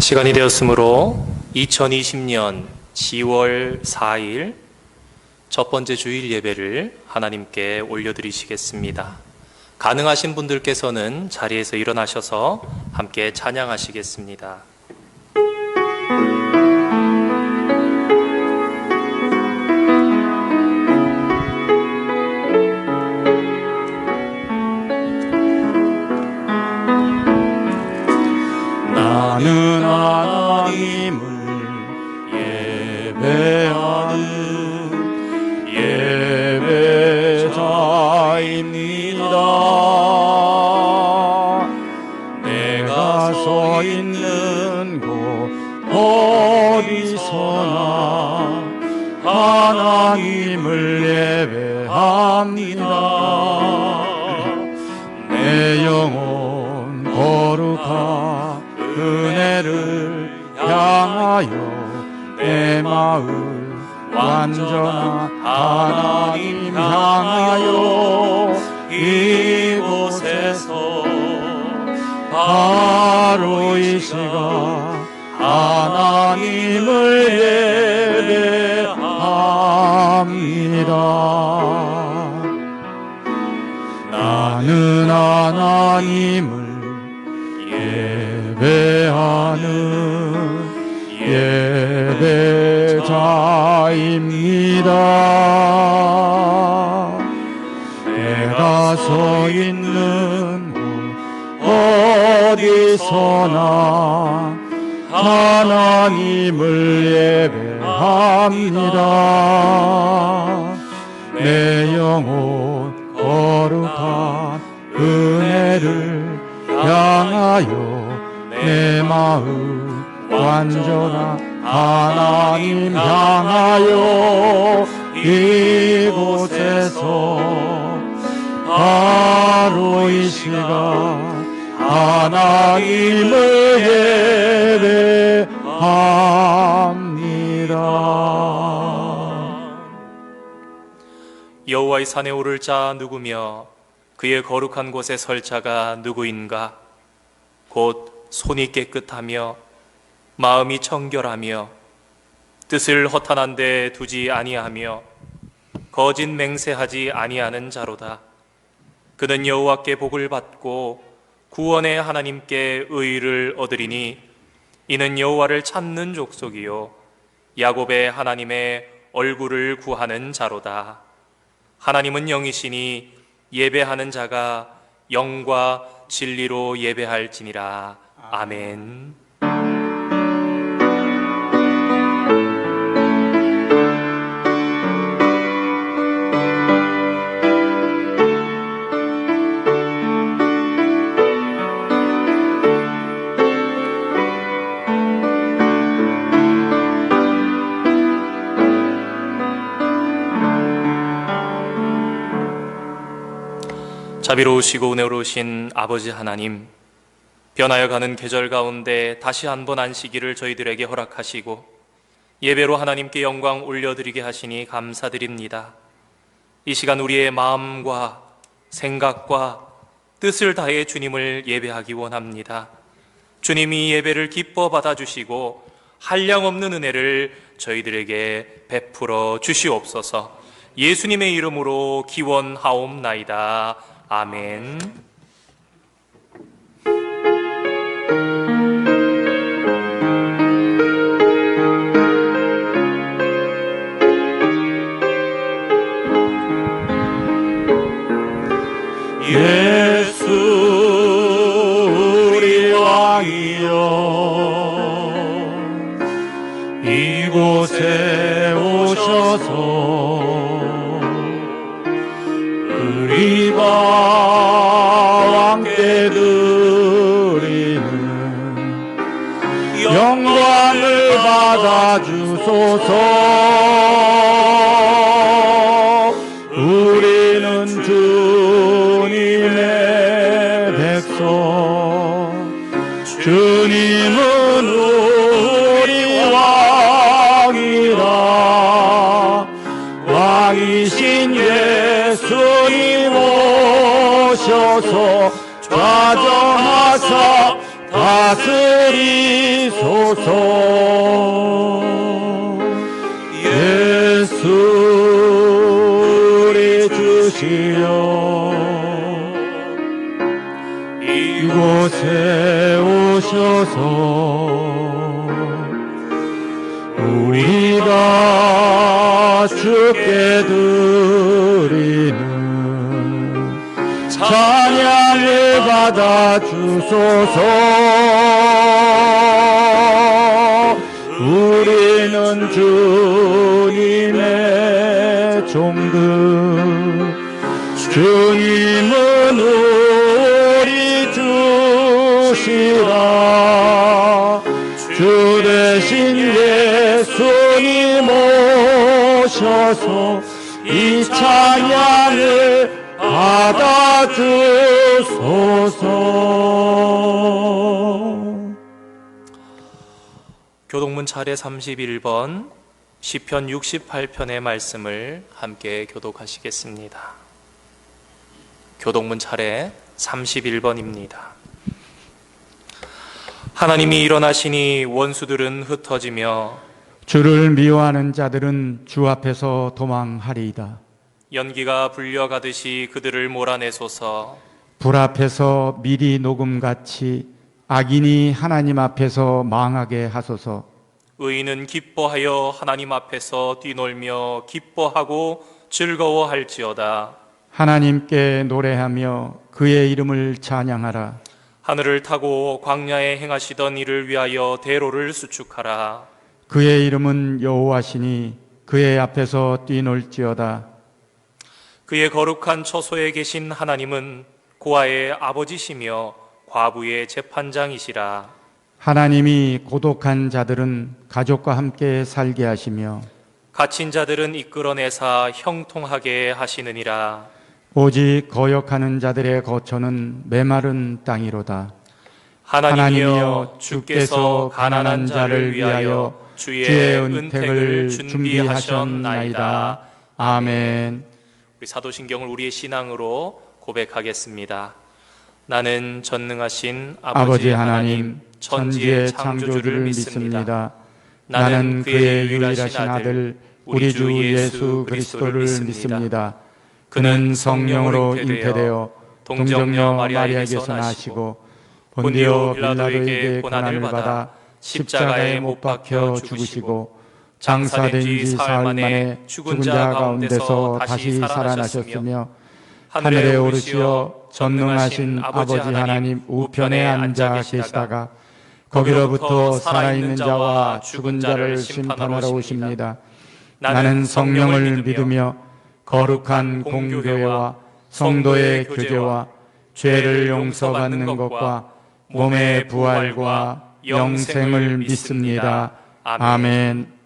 시간이 되었으므로 2020년 10월 4일 첫 번째 주일 예배를 하나님께 올려드리시겠습니다. 가능하신 분들께서는 자리에서 일어나셔서 함께 찬양하시겠습니다. 나는 하나님을 예배하는 예배자입니다. 내가 서 있는 곳 어디서나 하나님을 예배합니다. 내 영혼 거룩한 은혜를 향하여 내 마음 완전한 하나님 향하여 이곳에서 바로 이 시간 하나님을 예배합니다. 나는 하나님을 예배하는 예배자입니다. 내가 서 있는 곳 어디서나 하나님을 예배합니다. 내 영혼 거룩한 은혜를 향하여 내 마음 완전한 하나님 향하여 이곳에서 바로 이 시간 하나님을 예배합니다. 여호와의 산에 오를 자 누구며 그의 거룩한 곳에 설 자가 누구인가? 곧 손이 깨끗하며 마음이 청결하며 뜻을 허탄한 데 두지 아니하며 거짓 맹세하지 아니하는 자로다. 그는 여호와께 복을 받고 구원의 하나님께 의를 얻으리니 이는 여호와를 찾는 족속이요 야곱의 하나님의 얼굴을 구하는 자로다. 하나님은 영이시니 예배하는 자가 영과 진리로 예배할지니라. 아멘. 자비로우시고 은혜로우신 아버지 하나님, 변하여 가는 계절 가운데 다시 한번 안식일을 저희들에게 허락하시고 예배로 하나님께 영광 올려드리게 하시니 감사드립니다. 이 시간 우리의 마음과 생각과 뜻을 다해 주님을 예배하기 원합니다. 주님이 예배를 기뻐 받아주시고 한량없는 은혜를 저희들에게 베풀어 주시옵소서. 예수님의 이름으로 기원하옵나이다. 아멘. 예수 우리 왕이여 이곳에 오셔서 우리가 함께 드리는 영광을 받아주소서. 우리는 주님의 백성, 주님은 우리 왕이라. 왕이신 예수님 오셔서 좌정하사 다스리소서. 예수 우리 주시여, 이곳에 오셔서 우리가 주께 드리는 찬양을 받아 주소서. 우리는 주님의 종들, 주님은 우리 주시라. 주 대신 예수님 오셔서 이 찬양을 받아주소서. 교동문 차례 31번 시편 68편의 말씀을 함께 교독하시겠습니다. 교동문 차례 31번입니다. 하나님이 일어나시니 원수들은 흩어지며 주를 미워하는 자들은 주 앞에서 도망하리이다. 연기가 불려가듯이 그들을 몰아내소서. 불 앞에서 미리 녹음같이 악인이 하나님 앞에서 망하게 하소서. 의인은 기뻐하여 하나님 앞에서 뛰놀며 기뻐하고 즐거워할지어다. 하나님께 노래하며 그의 이름을 찬양하라. 하늘을 타고 광야에 행하시던 이를 위하여 대로를 수축하라. 그의 이름은 여호와시니 그의 앞에서 뛰놀지어다. 그의 거룩한 처소에 계신 하나님은 고아의 아버지시며 과부의 재판장이시라. 하나님이 고독한 자들은 가족과 함께 살게 하시며 갇힌 자들은 이끌어내사 형통하게 하시느니라. 오직 거역하는 자들의 거처는 메마른 땅이로다. 하나님이여 주께서 가난한 자를 위하여 주의 은택을 준비하셨나이다. 아멘. 우리 사도신경을 우리의 신앙으로 고백하겠습니다. 나는 전능하신 아버지 하나님, 천지의 창조주를 믿습니다. 나는 그의 유일하신 아들 우리 주 예수 그리스도를 믿습니다. 그는 성령으로 잉태되어 동정녀 마리아에게서 나시고 본디오 빌라도에게 고난을 받아 십자가에 못 박혀 죽으시고 장사된 지 사흘 만에 죽은 자 가운데서 다시 살아나셨으며 하늘에 오르시어 전능하신 아버지 하나님 우편에 앉아 계시다가 거기로부터 살아있는 자와 죽은 자를 심판하러 오십니다. 나는 성령을 믿으며 거룩한 공교회와 성도의 교제와 죄를 용서받는 것과 몸의 부활과 영생을 믿습니다. 아멘.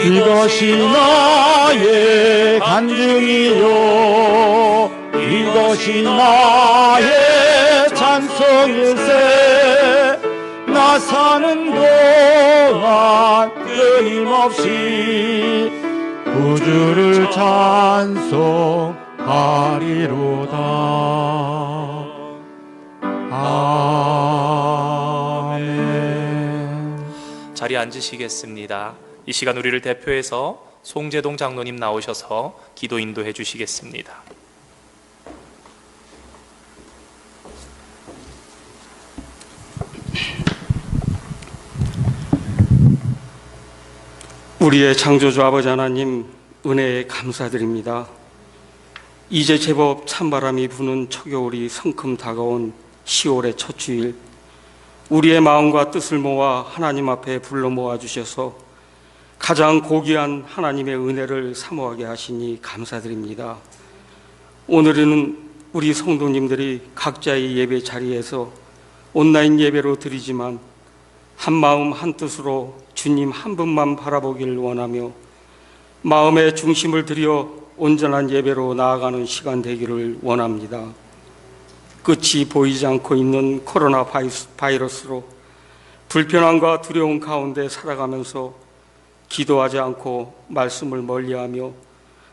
이것이 나의 간증이요, 이것이 나의 찬송일세. 나 사는 동안 끊임없이 구주를 찬송하리로다. 아멘. 자리에 앉으시겠습니다. 이 시간 우리를 대표해서 송재동 장로님 나오셔서 기도 인도해 주시겠습니다. 우리의 창조주 아버지 하나님, 은혜에 감사드립니다. 이제 제법 찬바람이 부는 초겨울이 성큼 다가온 10월의 첫 주일, 우리의 마음과 뜻을 모아 하나님 앞에 불러 모아 주셔서 가장 고귀한 하나님의 은혜를 사모하게 하시니 감사드립니다. 오늘은 우리 성도님들이 각자의 예배 자리에서 온라인 예배로 드리지만 한 마음 한 뜻으로 주님 한 분만 바라보길 원하며 마음의 중심을 들여 온전한 예배로 나아가는 시간 되기를 원합니다. 끝이 보이지 않고 있는 코로나 바이러스로 불편함과 두려움 가운데 살아가면서 기도하지 않고 말씀을 멀리하며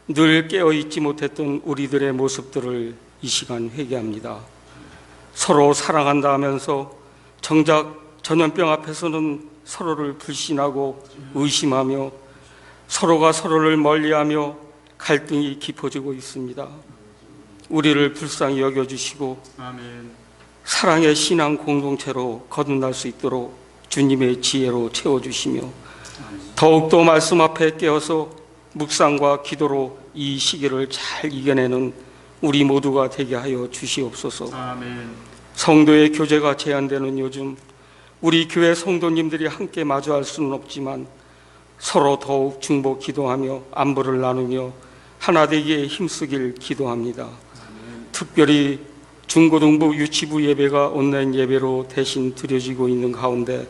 늘 깨어있지 못했던 우리들의 모습들을 이 시간 회개합니다. 서로 사랑한다 하면서 정작 전염병 앞에서는 서로를 불신하고 의심하며 서로가 서로를 멀리하며 갈등이 깊어지고 있습니다. 우리를 불쌍히 여겨주시고 사랑의 신앙 공동체로 거듭날 수 있도록 주님의 지혜로 채워주시며 더욱더 말씀 앞에 깨어서 묵상과 기도로 이 시기를 잘 이겨내는 우리 모두가 되게 하여 주시옵소서. 성도의 교제가 제한되는 요즘 우리 교회 성도님들이 함께 마주할 수는 없지만 서로 더욱 중보 기도하며 안부를 나누며 하나 되기에 힘쓰길 기도합니다. 특별히 중고등부 유치부 예배가 온라인 예배로 대신 드려지고 있는 가운데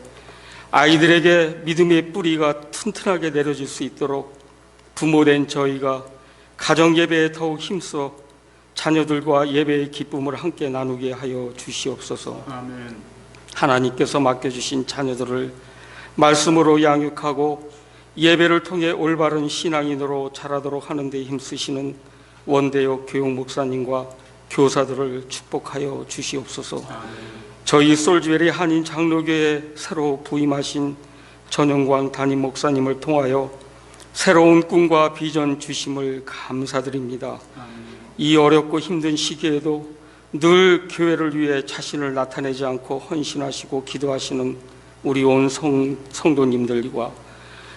아이들에게 믿음의 뿌리가 튼튼하게 내려질 수 있도록 부모된 저희가 가정 예배에 더욱 힘써 자녀들과 예배의 기쁨을 함께 나누게 하여 주시옵소서. 하나님께서 맡겨주신 자녀들을 말씀으로 양육하고 예배를 통해 올바른 신앙인으로 자라도록 하는 데 힘쓰시는 원대역 교육 목사님과 교사들을 축복하여 주시옵소서. 저희 솔즈베리 한인 장로교회 새로 부임하신 전영광 담임 목사님을 통하여 새로운 꿈과 비전 주심을 감사드립니다. 이 어렵고 힘든 시기에도 늘 교회를 위해 자신을 나타내지 않고 헌신하시고 기도하시는 우리 온 성도님들과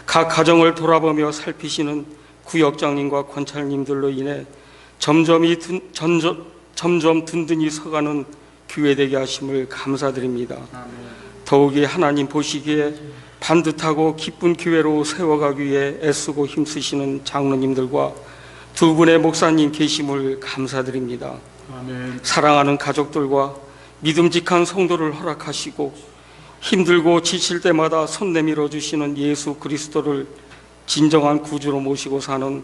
각 가정을 돌아보며 살피시는 구역장님과 권찰님들로 인해 점점 든든히 서가는 교회 되게 하심을 감사드립니다. 더욱이 하나님 보시기에 반듯하고 기쁜 교회로 세워가기 위해 애쓰고 힘쓰시는 장로님들과 두 분의 목사님 계심을 감사드립니다. 사랑하는 가족들과 믿음직한 성도를 허락하시고 힘들고 지칠 때마다 손 내밀어 주시는 예수 그리스도를 진정한 구주로 모시고 사는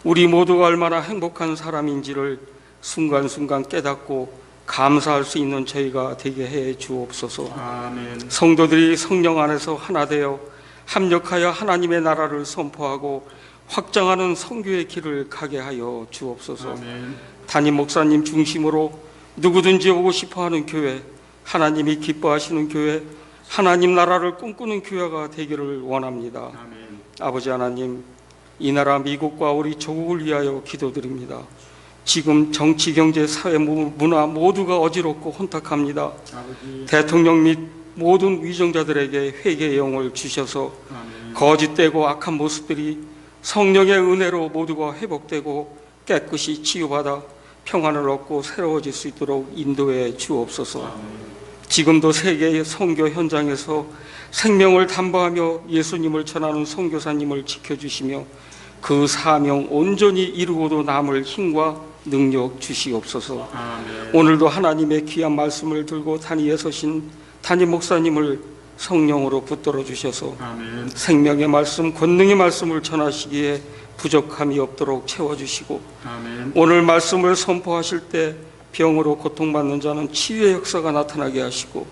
우리 모두가 얼마나 행복한 사람인지를 순간순간 깨닫고 감사할 수 있는 저희가 되게 해 주옵소서. 성도들이 성령 안에서 하나 되어 합력하여 하나님의 나라를 선포하고 확장하는 선교의 길을 가게 하여 주옵소서. 담임 목사님 중심으로 누구든지 오고 싶어하는 교회, 하나님이 기뻐하시는 교회, 하나님 나라를 꿈꾸는 교회가 되기를 원합니다. 아버지 하나님, 이 나라 미국과 우리 조국을 위하여 기도드립니다. 지금 정치, 경제, 사회, 문화 모두가 어지럽고 혼탁합니다. 대통령 및 모든 위정자들에게 회개의 영을 주셔서 거짓되고 악한 모습들이 성령의 은혜로 모두가 회복되고 깨끗이 치유받아 평안을 얻고 새로워질 수 있도록 인도해 주옵소서. 지금도 세계의 선교 현장에서 생명을 담보하며 예수님을 전하는 선교사님을 지켜주시며 그 사명 온전히 이루고도 남을 힘과 능력 주시옵소서. 오늘도 하나님의 귀한 말씀을 들고 단위에 서신 담임 목사님을 성령으로 붙들어 주셔서 생명의 말씀, 권능의 말씀을 전하시기에 부족함이 없도록 채워주시고 오늘 말씀을 선포하실 때 병으로 고통받는 자는 치유의 역사가 나타나게 하시고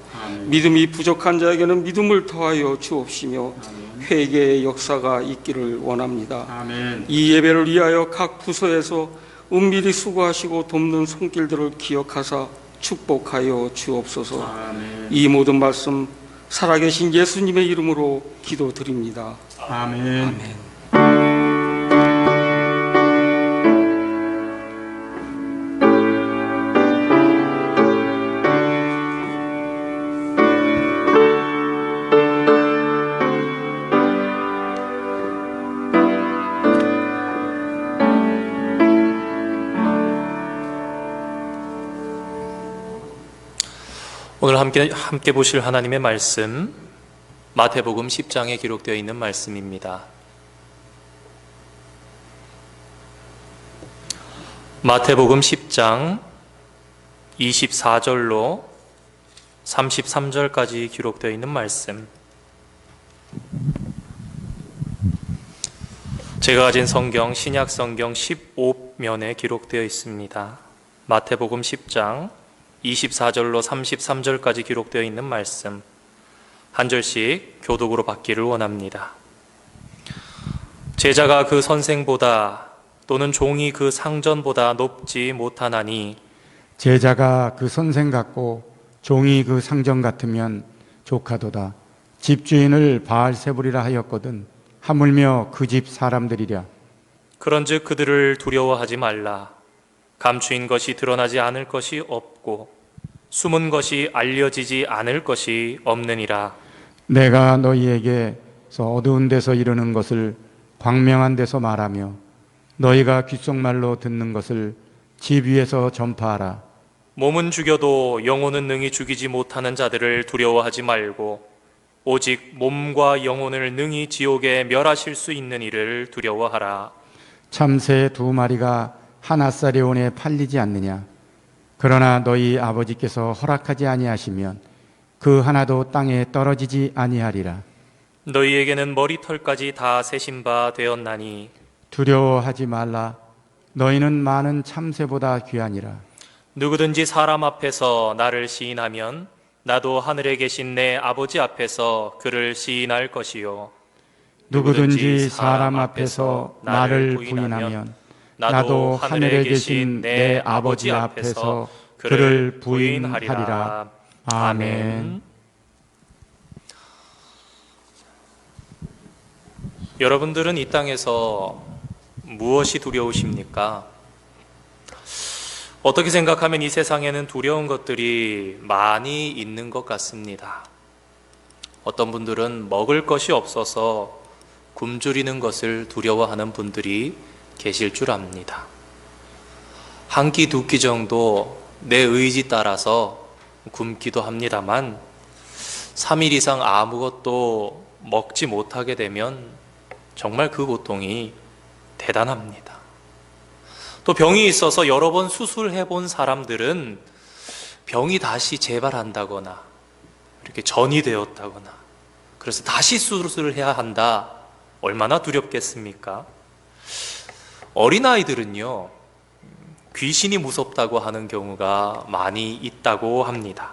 믿음이 부족한 자에게는 믿음을 더하여 주옵시며 회개의 역사가 있기를 원합니다. 이 예배를 위하여 각 부서에서 은밀히 수고하시고 돕는 손길들을 기억하사 축복하여 주옵소서. 이 모든 말씀 살아계신 예수님의 이름으로 기도드립니다. 아멘. 오늘 함께 보실 하나님의 말씀 마태복음 10장에 기록되어 있는 말씀입니다. 마태복음 10장 24절로 33절까지 기록되어 있는 말씀. 제가 가진 성경 신약 성경 15면에 기록되어 있습니다. 마태복음 10장 24절로 33절까지 기록되어 있는 말씀 한 절씩 교독으로 받기를 원합니다. 제자가 그 선생보다 또는 종이 그 상전보다 높지 못하나니 제자가 그 선생 같고 종이 그 상정 같으면 조카도다. 집주인을 바알세불이라 하였거든 하물며 그 집 사람들이랴. 그런즉 그들을 두려워하지 말라. 감추인 것이 드러나지 않을 것이 없고 숨은 것이 알려지지 않을 것이 없느니라. 내가 너희에게서 어두운 데서 이르는 것을 광명한 데서 말하며 너희가 귓속말로 듣는 것을 집 위에서 전파하라. 몸은 죽여도 영혼은 능히 죽이지 못하는 자들을 두려워하지 말고 오직 몸과 영혼을 능히 지옥에 멸하실 수 있는 이를 두려워하라. 참새 2마리가 한 아싸리 온에 팔리지 않느냐. 그러나 너희 아버지께서 허락하지 아니하시면 그 하나도 땅에 떨어지지 아니하리라. 너희에게는 머리털까지 다 세신 바 되었나니 두려워하지 말라. 너희는 많은 참새보다 귀하니라. 누구든지 사람 앞에서 나를 시인하면 나도 하늘에 계신 내 아버지 앞에서 그를 시인할 것이요. 누구든지 사람 앞에서 나를 부인하면 나도 하늘에 계신 내 아버지 앞에서 그를 부인하리라. 아멘. 여러분들은 이 땅에서 무엇이 두려우십니까? 어떻게 생각하면 이 세상에는 두려운 것들이 많이 있는 것 같습니다. 어떤 분들은 먹을 것이 없어서 굶주리는 것을 두려워하는 분들이 계실 줄 압니다. 한 끼, 2끼 정도 내 의지 따라서 굶기도 합니다만 3일 이상 아무것도 먹지 못하게 되면 정말 그 고통이 대단합니다. 또 병이 있어서 여러 번 수술해 본 사람들은 병이 다시 재발한다거나 이렇게 전이 되었다거나 그래서 다시 수술을 해야 한다. 얼마나 두렵겠습니까? 어린아이들은요, 귀신이 무섭다고 하는 경우가 많이 있다고 합니다.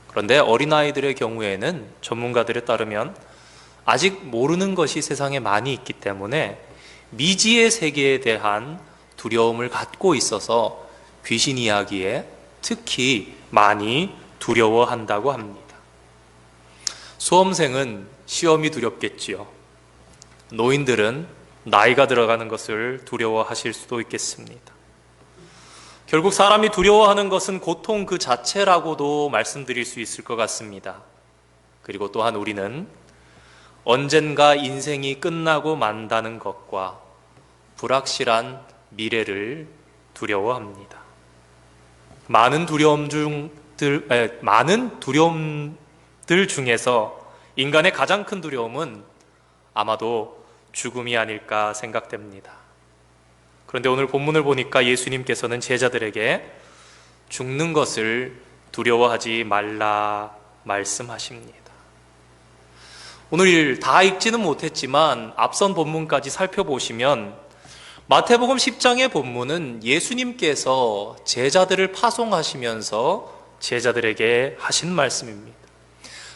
그런데 어린아이들의 경우에는 전문가들에 따르면 아직 모르는 것이 세상에 많이 있기 때문에 미지의 세계에 대한 두려움을 갖고 있어서 귀신 이야기에 특히 많이 두려워한다고 합니다. 수험생은 시험이 두렵겠지요. 노인들은 나이가 들어가는 것을 두려워하실 수도 있겠습니다. 결국 사람이 두려워하는 것은 고통 그 자체라고도 말씀드릴 수 있을 것 같습니다. 그리고 또한 우리는 언젠가 인생이 끝나고 만다는 것과 불확실한 미래를 두려워합니다. 많은 두려움들 중에서 인간의 가장 큰 두려움은 아마도 죽음이 아닐까 생각됩니다. 그런데 오늘 본문을 보니까 예수님께서는 제자들에게 죽는 것을 두려워하지 말라 말씀하십니다. 오늘 다 읽지는 못했지만 앞선 본문까지 살펴보시면 마태복음 10장의 본문은 예수님께서 제자들을 파송하시면서 제자들에게 하신 말씀입니다.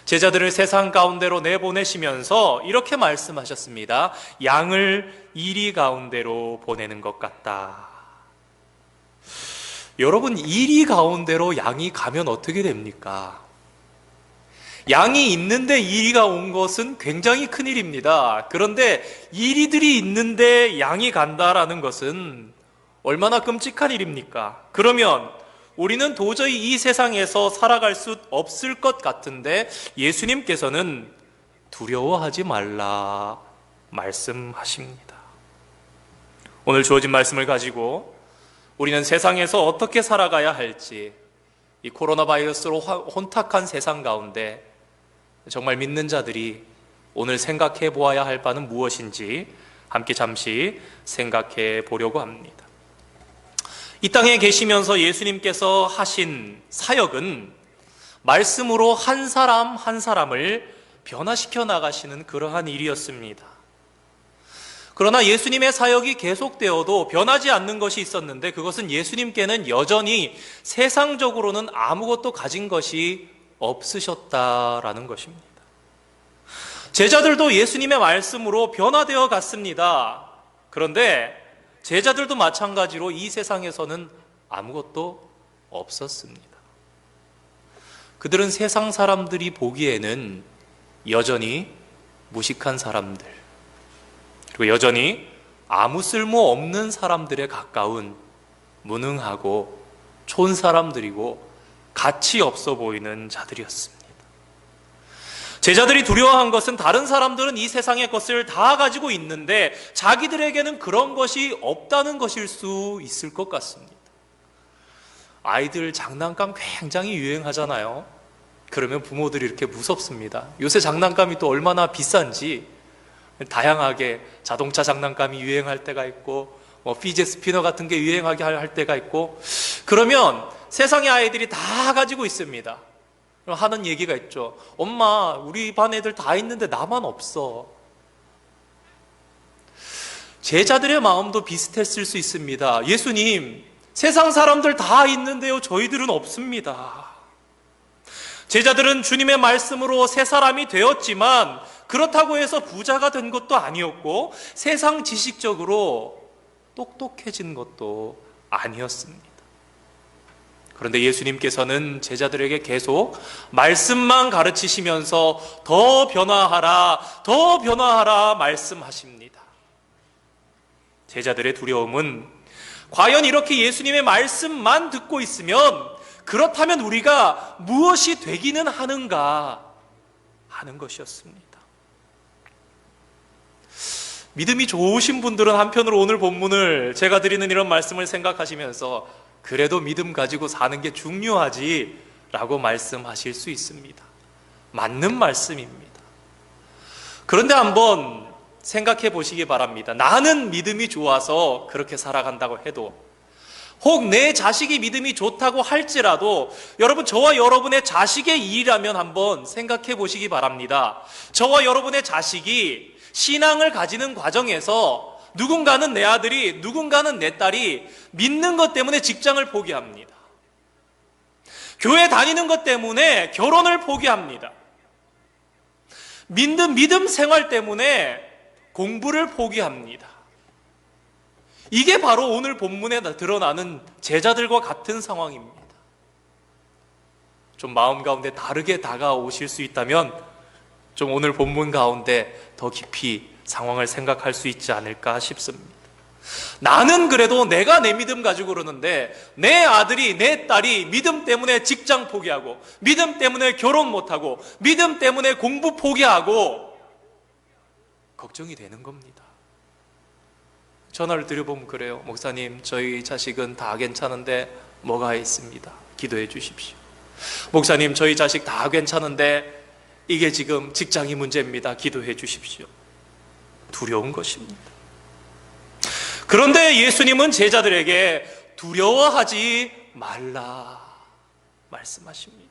제자들을 세상 가운데로 내보내시면서 이렇게 말씀하셨습니다. 양을 이리 가운데로 보내는 것 같다. 여러분, 이리 가운데로 양이 가면 어떻게 됩니까? 양이 있는데 이리가 온 것은 굉장히 큰일입니다. 그런데 이리들이 있는데 양이 간다라는 것은 얼마나 끔찍한 일입니까? 그러면 우리는 도저히 이 세상에서 살아갈 수 없을 것 같은데 예수님께서는 두려워하지 말라 말씀하십니다. 오늘 주어진 말씀을 가지고 우리는 세상에서 어떻게 살아가야 할지, 이 코로나 바이러스로 혼탁한 세상 가운데 정말 믿는 자들이 오늘 생각해 보아야 할 바는 무엇인지 함께 잠시 생각해 보려고 합니다. 이 땅에 계시면서 예수님께서 하신 사역은 말씀으로 한 사람 한 사람을 변화시켜 나가시는 그러한 일이었습니다. 그러나 예수님의 사역이 계속되어도 변하지 않는 것이 있었는데 그것은 예수님께는 여전히 세상적으로는 아무것도 가진 것이 없으셨다라는 것입니다. 제자들도 예수님의 말씀으로 변화되어 갔습니다. 그런데 제자들도 마찬가지로 이 세상에서는 아무것도 없었습니다. 그들은 세상 사람들이 보기에는 여전히 무식한 사람들, 그리고 여전히 아무 쓸모 없는 사람들에 가까운 무능하고 촌 사람들이고 가치 없어 보이는 자들이었습니다. 제자들이 두려워한 것은 다른 사람들은 이 세상의 것을 다 가지고 있는데 자기들에게는 그런 것이 없다는 것일 수 있을 것 같습니다. 아이들 장난감 굉장히 유행하잖아요. 그러면 부모들이 이렇게 무섭습니다. 요새 장난감이 또 얼마나 비싼지, 다양하게 자동차 장난감이 유행할 때가 있고 피제 스피너 같은 게 유행하게 할 때가 있고, 그러면 세상의 아이들이 다 가지고 있습니다. 하는 얘기가 있죠. 엄마, 우리 반 애들 다 있는데 나만 없어. 제자들의 마음도 비슷했을 수 있습니다. 예수님, 세상 사람들 다 있는데요, 저희들은 없습니다. 제자들은 주님의 말씀으로 새 사람이 되었지만 그렇다고 해서 부자가 된 것도 아니었고 세상 지식적으로 똑똑해진 것도 아니었습니다. 그런데 예수님께서는 제자들에게 계속 말씀만 가르치시면서 더 변화하라, 더 변화하라 말씀하십니다. 제자들의 두려움은 과연 이렇게 예수님의 말씀만 듣고 있으면 그렇다면 우리가 무엇이 되기는 하는가 하는 것이었습니다. 믿음이 좋으신 분들은 한편으로 오늘 본문을 제가 드리는 이런 말씀을 생각하시면서 그래도 믿음 가지고 사는 게 중요하지 라고 말씀하실 수 있습니다. 맞는 말씀입니다. 그런데 한번 생각해 보시기 바랍니다. 나는 믿음이 좋아서 그렇게 살아간다고 해도, 혹 내 자식이 믿음이 좋다고 할지라도 여러분, 저와 여러분의 자식의 일이라면 한번 생각해 보시기 바랍니다. 저와 여러분의 자식이 신앙을 가지는 과정에서 누군가는 내 아들이, 누군가는 내 딸이 믿는 것 때문에 직장을 포기합니다. 교회 다니는 것 때문에 결혼을 포기합니다. 믿음 생활 때문에 공부를 포기합니다. 이게 바로 오늘 본문에 드러나는 제자들과 같은 상황입니다. 좀 마음 가운데 다르게 다가오실 수 있다면 좀 오늘 본문 가운데 더 깊이 상황을 생각할 수 있지 않을까 싶습니다. 나는 그래도 내가 내 믿음 가지고 그러는데 내 아들이, 내 딸이 믿음 때문에 직장 포기하고, 믿음 때문에 결혼 못하고, 믿음 때문에 공부 포기하고 걱정이 되는 겁니다. 전화를 드려보면 그래요. 목사님, 저희 자식은 다 괜찮은데 뭐가 있습니다. 기도해 주십시오. 목사님, 저희 자식 다 괜찮은데 이게 지금 직장이 문제입니다. 기도해 주십시오. 두려운 것입니다. 그런데 예수님은 제자들에게 두려워하지 말라 말씀하십니다.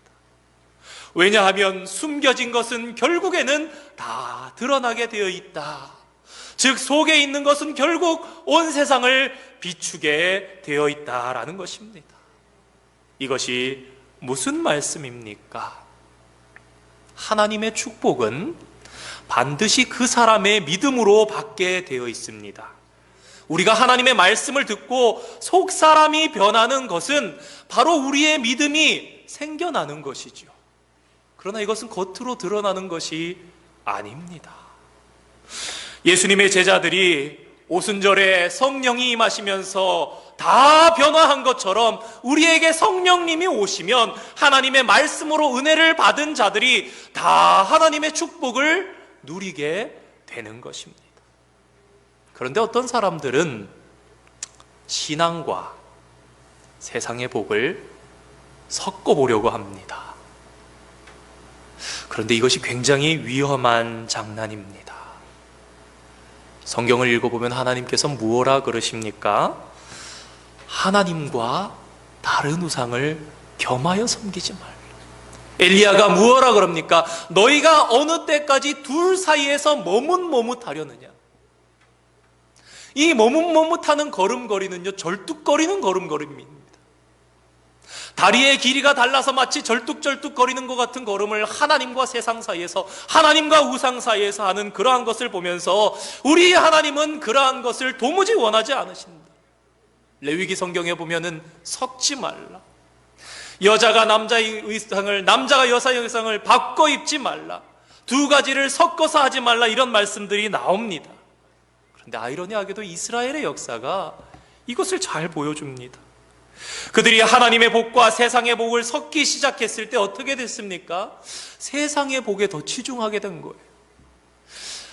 왜냐하면 숨겨진 것은 결국에는 다 드러나게 되어 있다. 즉 속에 있는 것은 결국 온 세상을 비추게 되어 있다라는 것입니다. 이것이 무슨 말씀입니까? 하나님의 축복은 반드시 그 사람의 믿음으로 받게 되어 있습니다. 우리가 하나님의 말씀을 듣고 속 사람이 변하는 것은 바로 우리의 믿음이 생겨나는 것이죠. 그러나 이것은 겉으로 드러나는 것이 아닙니다. 예수님의 제자들이 오순절에 성령이 임하시면서 다 변화한 것처럼 우리에게 성령님이 오시면 하나님의 말씀으로 은혜를 받은 자들이 다 하나님의 축복을 누리게 되는 것입니다. 그런데 어떤 사람들은 신앙과 세상의 복을 섞어보려고 합니다. 그런데 이것이 굉장히 위험한 장난입니다. 성경을 읽어보면 하나님께서 무엇라 그러십니까? 하나님과 다른 우상을 겸하여 섬기지 말라. 엘리야가 무엇라 그럽니까? 너희가 어느 때까지 둘 사이에서 머뭇머뭇하려느냐. 이 머뭇머뭇하는 걸음걸이는요, 절뚝거리는 걸음걸이입니다. 다리의 길이가 달라서 마치 절뚝절뚝거리는 것 같은 걸음을 하나님과 세상 사이에서, 하나님과 우상 사이에서 하는 그러한 것을 보면서 우리 하나님은 그러한 것을 도무지 원하지 않으신다. 레위기 성경에 보면은 섞지 말라. 여자가 남자의 의상을, 남자가 여자의 의상을 바꿔 입지 말라, 두 가지를 섞어서 하지 말라, 이런 말씀들이 나옵니다. 그런데 아이러니하게도 이스라엘의 역사가 이것을 잘 보여줍니다. 그들이 하나님의 복과 세상의 복을 섞기 시작했을 때 어떻게 됐습니까? 세상의 복에 더 치중하게 된 거예요.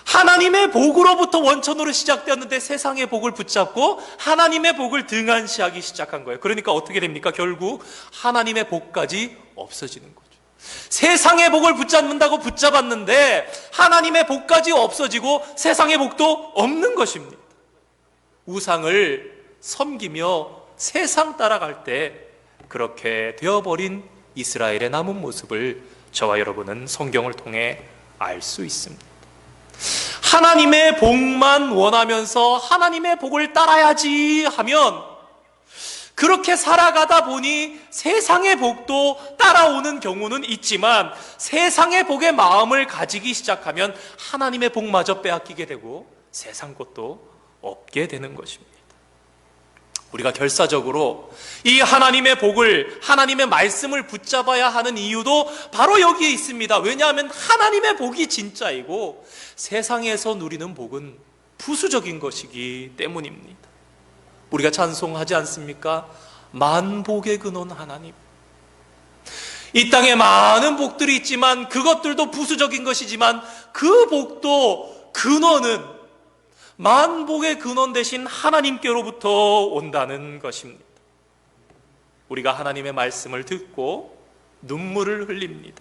하나님의 복으로부터 원천으로 시작되었는데 세상의 복을 붙잡고 하나님의 복을 등한시하기 시작한 거예요. 그러니까 어떻게 됩니까? 결국 하나님의 복까지 없어지는 거죠. 세상의 복을 붙잡는다고 붙잡았는데 하나님의 복까지 없어지고 세상의 복도 없는 것입니다. 우상을 섬기며 세상 따라갈 때 그렇게 되어버린 이스라엘의 남은 모습을 저와 여러분은 성경을 통해 알 수 있습니다. 하나님의 복만 원하면서 하나님의 복을 따라야지 하면 그렇게 살아가다 보니 세상의 복도 따라오는 경우는 있지만 세상의 복의 마음을 가지기 시작하면 하나님의 복마저 빼앗기게 되고 세상 것도 없게 되는 것입니다. 우리가 결사적으로 이 하나님의 복을, 하나님의 말씀을 붙잡아야 하는 이유도 바로 여기에 있습니다. 왜냐하면 하나님의 복이 진짜이고 세상에서 누리는 복은 부수적인 것이기 때문입니다. 우리가 찬송하지 않습니까? 만복의 근원 하나님. 이 땅에 많은 복들이 있지만 그것들도 부수적인 것이지만 그 복도 근원은 만복의 근원 대신 하나님께로부터 온다는 것입니다. 우리가 하나님의 말씀을 듣고 눈물을 흘립니다.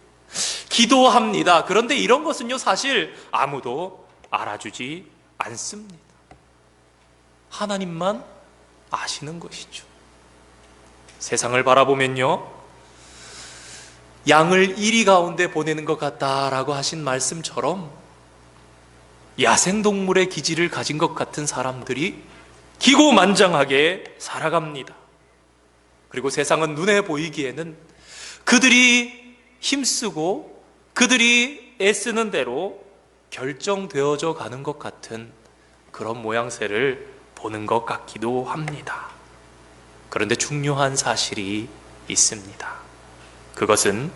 기도합니다. 그런데 이런 것은요, 사실 아무도 알아주지 않습니다. 하나님만 아시는 것이죠. 세상을 바라보면요, 양을 이리 가운데 보내는 것 같다라고 하신 말씀처럼 야생동물의 기질을 가진 것 같은 사람들이 기고만장하게 살아갑니다. 그리고 세상은 눈에 보이기에는 그들이 힘쓰고 그들이 애쓰는 대로 결정되어져 가는 것 같은 그런 모양새를 보는 것 같기도 합니다. 그런데 중요한 사실이 있습니다. 그것은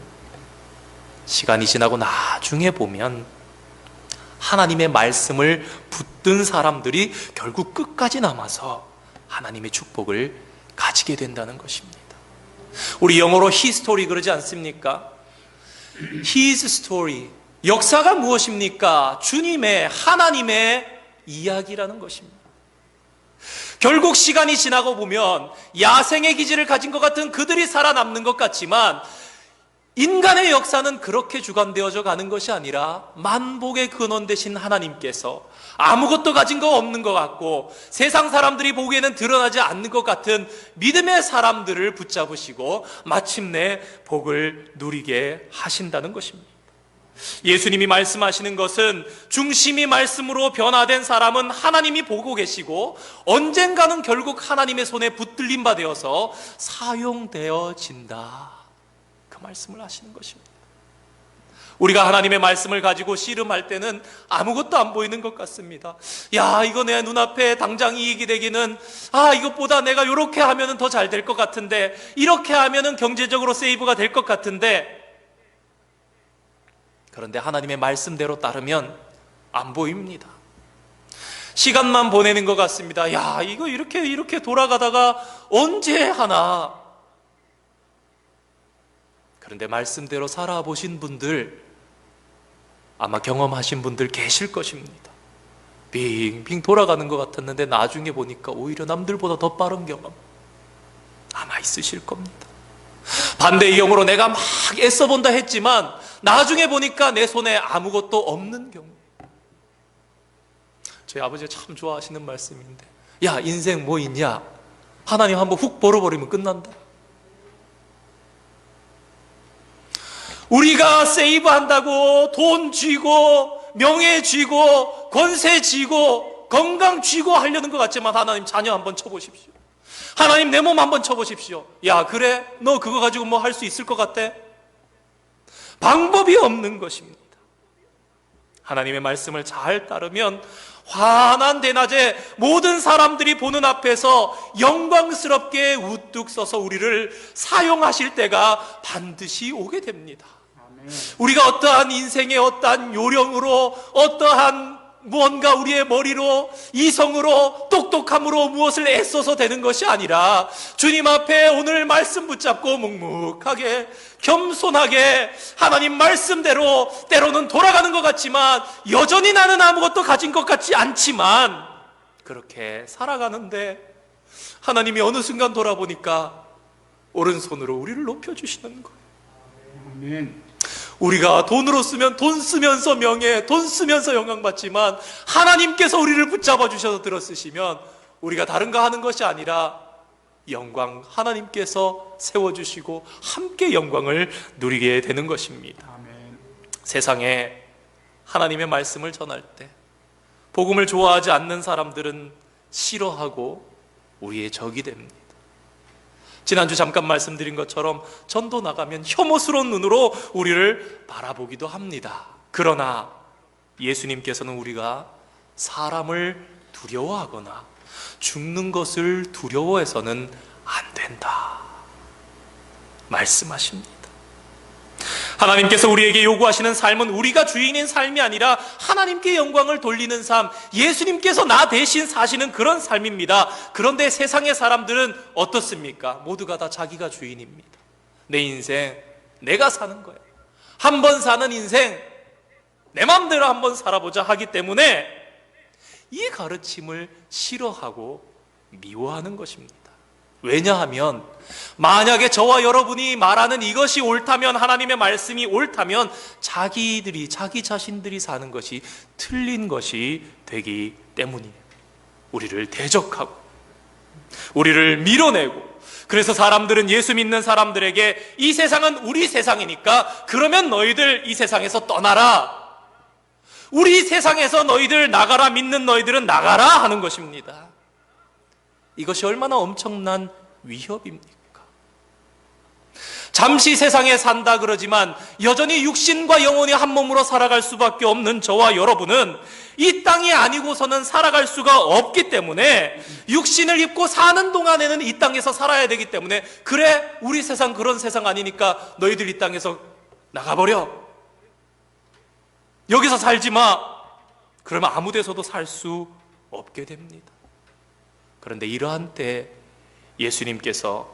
시간이 지나고 나중에 보면 하나님의 말씀을 붙든 사람들이 결국 끝까지 남아서 하나님의 축복을 가지게 된다는 것입니다. 우리 영어로 히스토리 그러지 않습니까? His story. 역사가 무엇입니까? 주님의, 하나님의 이야기라는 것입니다. 결국 시간이 지나고 보면 야생의 기질을 가진 것 같은 그들이 살아남는 것 같지만 인간의 역사는 그렇게 주관되어져 가는 것이 아니라 만복의 근원 되신 하나님께서 아무것도 가진 거 없는 것 같고 세상 사람들이 보기에는 드러나지 않는 것 같은 믿음의 사람들을 붙잡으시고 마침내 복을 누리게 하신다는 것입니다. 예수님이 말씀하시는 것은 중심이 말씀으로 변화된 사람은 하나님이 보고 계시고 언젠가는 결국 하나님의 손에 붙들림 바 되어서 사용되어진다, 그 말씀을 하시는 것입니다. 우리가 하나님의 말씀을 가지고 씨름할 때는 아무것도 안 보이는 것 같습니다. 야, 이거 내 눈앞에 당장 이익이 되기는, 이것보다 내가 이렇게 하면 더 잘 될 것 같은데, 이렇게 하면 경제적으로 세이브가 될 것 같은데, 그런데 하나님의 말씀대로 따르면 안 보입니다. 시간만 보내는 것 같습니다. 야, 이거 이렇게 돌아가다가 언제 하나. 그런데 말씀대로 살아보신 분들, 아마 경험하신 분들 계실 것입니다. 빙빙 돌아가는 것 같았는데 나중에 보니까 오히려 남들보다 더 빠른 경험 아마 있으실 겁니다. 반대의 경우로 내가 막 애써본다 했지만 나중에 보니까 내 손에 아무것도 없는 경우. 저희 아버지가 참 좋아하시는 말씀인데, 야, 인생 뭐 있냐? 하나님 한번 훅 벌어버리면 끝난다. 우리가 세이브한다고 돈 쥐고 명예 쥐고 권세 쥐고 건강 쥐고 하려는 것 같지만 하나님, 자녀 한번 쳐보십시오. 하나님, 내 몸 한번 쳐보십시오. 야, 그래? 너 그거 가지고 뭐 할 수 있을 것 같아? 방법이 없는 것입니다. 하나님의 말씀을 잘 따르면 환한 대낮에 모든 사람들이 보는 앞에서 영광스럽게 우뚝 서서 우리를 사용하실 때가 반드시 오게 됩니다. 우리가 어떠한 인생의 어떠한 요령으로, 어떠한 무언가 우리의 머리로, 이성으로, 똑똑함으로 무엇을 애써서 되는 것이 아니라 주님 앞에 오늘 말씀 붙잡고 묵묵하게 겸손하게 하나님 말씀대로, 때로는 돌아가는 것 같지만 여전히 나는 아무것도 가진 것 같지 않지만 그렇게 살아가는데 하나님이 어느 순간 돌아보니까 오른손으로 우리를 높여주시는 거예요. 아멘. 우리가 돈으로 쓰면 돈 쓰면서 명예, 돈 쓰면서 영광 받지만 하나님께서 우리를 붙잡아 주셔서 들어쓰시면 우리가 다른 거 하는 것이 아니라 영광 하나님께서 세워주시고 함께 영광을 누리게 되는 것입니다. 아멘. 세상에 하나님의 말씀을 전할 때 복음을 좋아하지 않는 사람들은 싫어하고 우리의 적이 됩니다. 지난주 잠깐 말씀드린 것처럼 전도 나가면 혐오스러운 눈으로 우리를 바라보기도 합니다. 그러나 예수님께서는 우리가 사람을 두려워하거나 죽는 것을 두려워해서는 안 된다 말씀하십니다. 하나님께서 우리에게 요구하시는 삶은 우리가 주인인 삶이 아니라 하나님께 영광을 돌리는 삶, 예수님께서 나 대신 사시는 그런 삶입니다. 그런데 세상의 사람들은 어떻습니까? 모두가 다 자기가 주인입니다. 내 인생 내가 사는 거예요. 한 번 사는 인생 내 마음대로 한번 살아보자 하기 때문에 이 가르침을 싫어하고 미워하는 것입니다. 왜냐하면 만약에 저와 여러분이 말하는 이것이 옳다면, 하나님의 말씀이 옳다면 자기 자신들이 사는 것이 틀린 것이 되기 때문이에요. 우리를 대적하고 우리를 밀어내고, 그래서 사람들은 예수 믿는 사람들에게 이 세상은 우리 세상이니까 그러면 너희들 이 세상에서 떠나라, 우리 세상에서 너희들 나가라, 믿는 너희들은 나가라 하는 것입니다. 이것이 얼마나 엄청난 위협입니까? 잠시 세상에 산다 그러지만 여전히 육신과 영혼이 한 몸으로 살아갈 수밖에 없는 저와 여러분은 이 땅이 아니고서는 살아갈 수가 없기 때문에 육신을 입고 사는 동안에는 이 땅에서 살아야 되기 때문에, 그래 우리 세상 그런 세상 아니니까 너희들 이 땅에서 나가버려, 여기서 살지 마, 그러면 아무 데서도 살 수 없게 됩니다. 그런데 이러한 때 예수님께서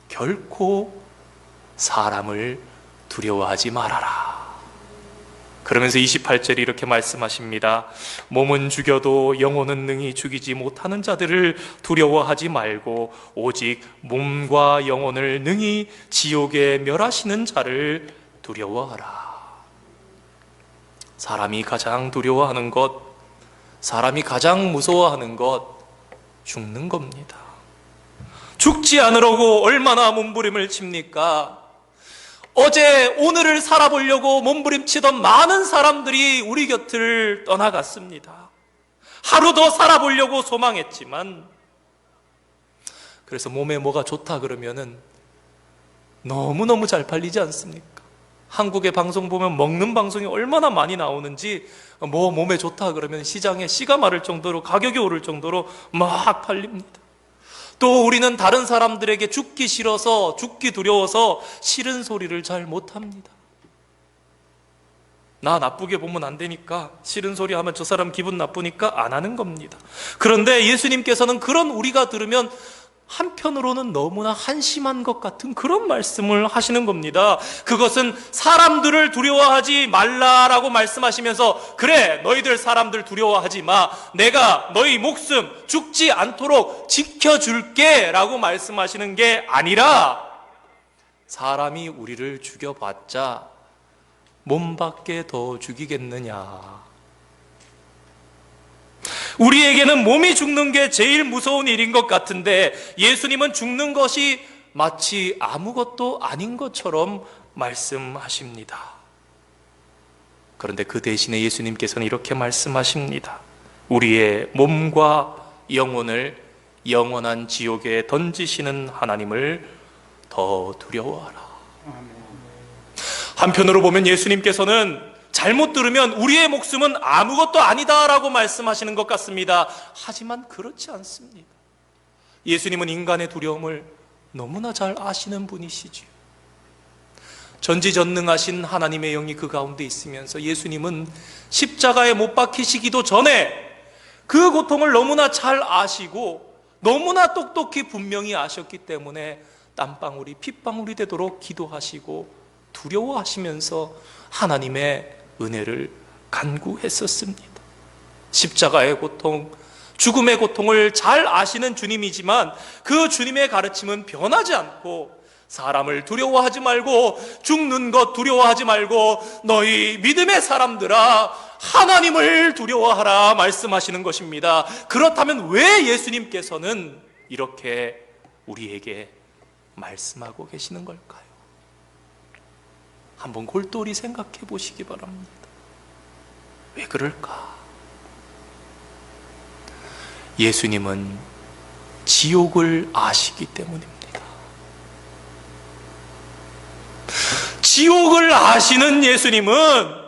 결코 사람을 두려워하지 말아라, 그러면서 28절에 이렇게 말씀하십니다. 몸은 죽여도 영혼은 능히 죽이지 못하는 자들을 두려워하지 말고 오직 몸과 영혼을 능히 지옥에 멸하시는 자를 두려워하라. 사람이 가장 두려워하는 것, 사람이 가장 무서워하는 것, 죽는 겁니다. 죽지 않으려고 얼마나 몸부림을 칩니까? 어제 오늘을 살아보려고 몸부림치던 많은 사람들이 우리 곁을 떠나갔습니다. 하루 더 살아보려고 소망했지만, 그래서 몸에 뭐가 좋다 그러면은 너무너무 잘 팔리지 않습니까? 한국의 방송 보면 먹는 방송이 얼마나 많이 나오는지, 뭐 몸에 좋다 그러면 시장에 씨가 마를 정도로, 가격이 오를 정도로 막 팔립니다. 또 우리는 다른 사람들에게 죽기 싫어서, 죽기 두려워서 싫은 소리를 잘 못합니다. 나 나쁘게 보면 안 되니까, 싫은 소리 하면 저 사람 기분 나쁘니까 안 하는 겁니다. 그런데 예수님께서는 그런 우리가 들으면 한편으로는 너무나 한심한 것 같은 그런 말씀을 하시는 겁니다. 그것은 사람들을 두려워하지 말라라고 말씀하시면서, 그래 너희들 사람들 두려워하지 마, 내가 너희 목숨 죽지 않도록 지켜줄게 라고 말씀하시는 게 아니라, 사람이 우리를 죽여봤자 몸밖에 더 죽이겠느냐, 우리에게는 몸이 죽는 게 제일 무서운 일인 것 같은데 예수님은 죽는 것이 마치 아무것도 아닌 것처럼 말씀하십니다. 그런데 그 대신에 예수님께서는 이렇게 말씀하십니다. 우리의 몸과 영혼을 영원한 지옥에 던지시는 하나님을 더 두려워하라. 한편으로 보면 예수님께서는 잘못 들으면 우리의 목숨은 아무것도 아니다라고 말씀하시는 것 같습니다. 하지만 그렇지 않습니다. 예수님은 인간의 두려움을 너무나 잘 아시는 분이시지요. 전지전능하신 하나님의 영이 그 가운데 있으면서 예수님은 십자가에 못 박히시기도 전에 그 고통을 너무나 잘 아시고 너무나 똑똑히 분명히 아셨기 때문에 땀방울이 핏방울이 되도록 기도하시고 두려워하시면서 하나님의 은혜를 간구했었습니다. 십자가의 고통, 죽음의 고통을 잘 아시는 주님이지만 그 주님의 가르침은 변하지 않고 사람을 두려워하지 말고 죽는 것 두려워하지 말고 너희 믿음의 사람들아 하나님을 두려워하라 말씀하시는 것입니다. 그렇다면 왜 예수님께서는 이렇게 우리에게 말씀하고 계시는 걸까요? 한번 골똘히 생각해 보시기 바랍니다. 왜 그럴까? 예수님은 지옥을 아시기 때문입니다. 지옥을 아시는 예수님은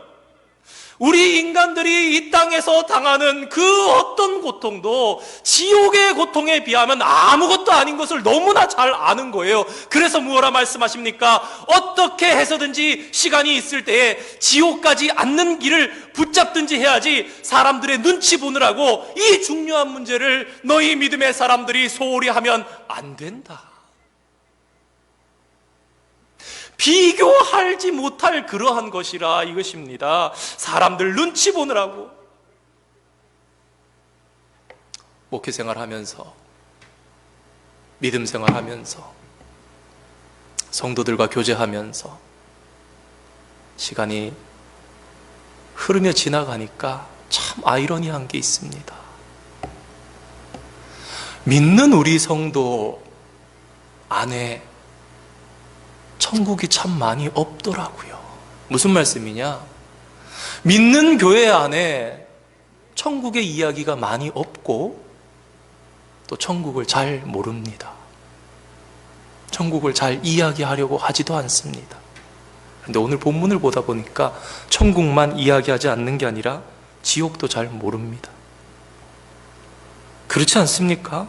우리 인간들이 이 땅에서 당하는 그 어떤 고통도 지옥의 고통에 비하면 아무것도 아닌 것을 너무나 잘 아는 거예요. 그래서 무엇라 말씀하십니까? 어떻게 해서든지 시간이 있을 때에 지옥까지 않는 길을 붙잡든지 해야지 사람들의 눈치 보느라고 이 중요한 문제를 너희 믿음의 사람들이 소홀히 하면 안 된다. 비교하지 못할 그러한 것이라 이것입니다. 사람들 눈치 보느라고 목회 생활하면서 믿음 생활하면서 성도들과 교제하면서 시간이 흐르며 지나가니까 참 아이러니한 게 있습니다. 믿는 우리 성도 안에 천국이 참 많이 없더라고요. 무슨 말씀이냐? 믿는 교회 안에 천국의 이야기가 많이 없고 또 천국을 잘 모릅니다. 천국을 잘 이야기하려고 하지도 않습니다. 그런데 오늘 본문을 보다 보니까 천국만 이야기하지 않는 게 아니라 지옥도 잘 모릅니다. 그렇지 않습니까?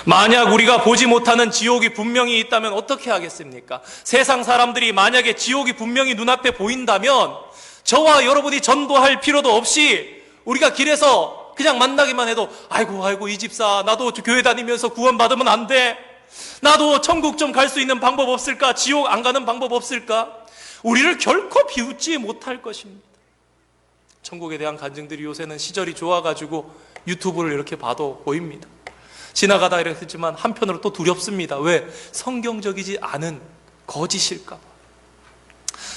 만약 우리가 보지 못하는 지옥이 분명히 있다면 어떻게 하겠습니까? 세상 사람들이 만약에 지옥이 분명히 눈앞에 보인다면 저와 여러분이 전도할 필요도 없이 우리가 길에서 그냥 만나기만 해도 아이고 이 집사 나도 교회 다니면서 구원받으면 안 돼. 나도 천국 좀 갈 수 있는 방법 없을까? 지옥 안 가는 방법 없을까? 우리를 결코 비웃지 못할 것입니다. 천국에 대한 간증들이 요새는 시절이 좋아가지고 유튜브를 이렇게 봐도 보입니다. 지나가다 이렇게 했지만 한편으로 또 두렵습니다. 왜? 성경적이지 않은 거짓일까 봐.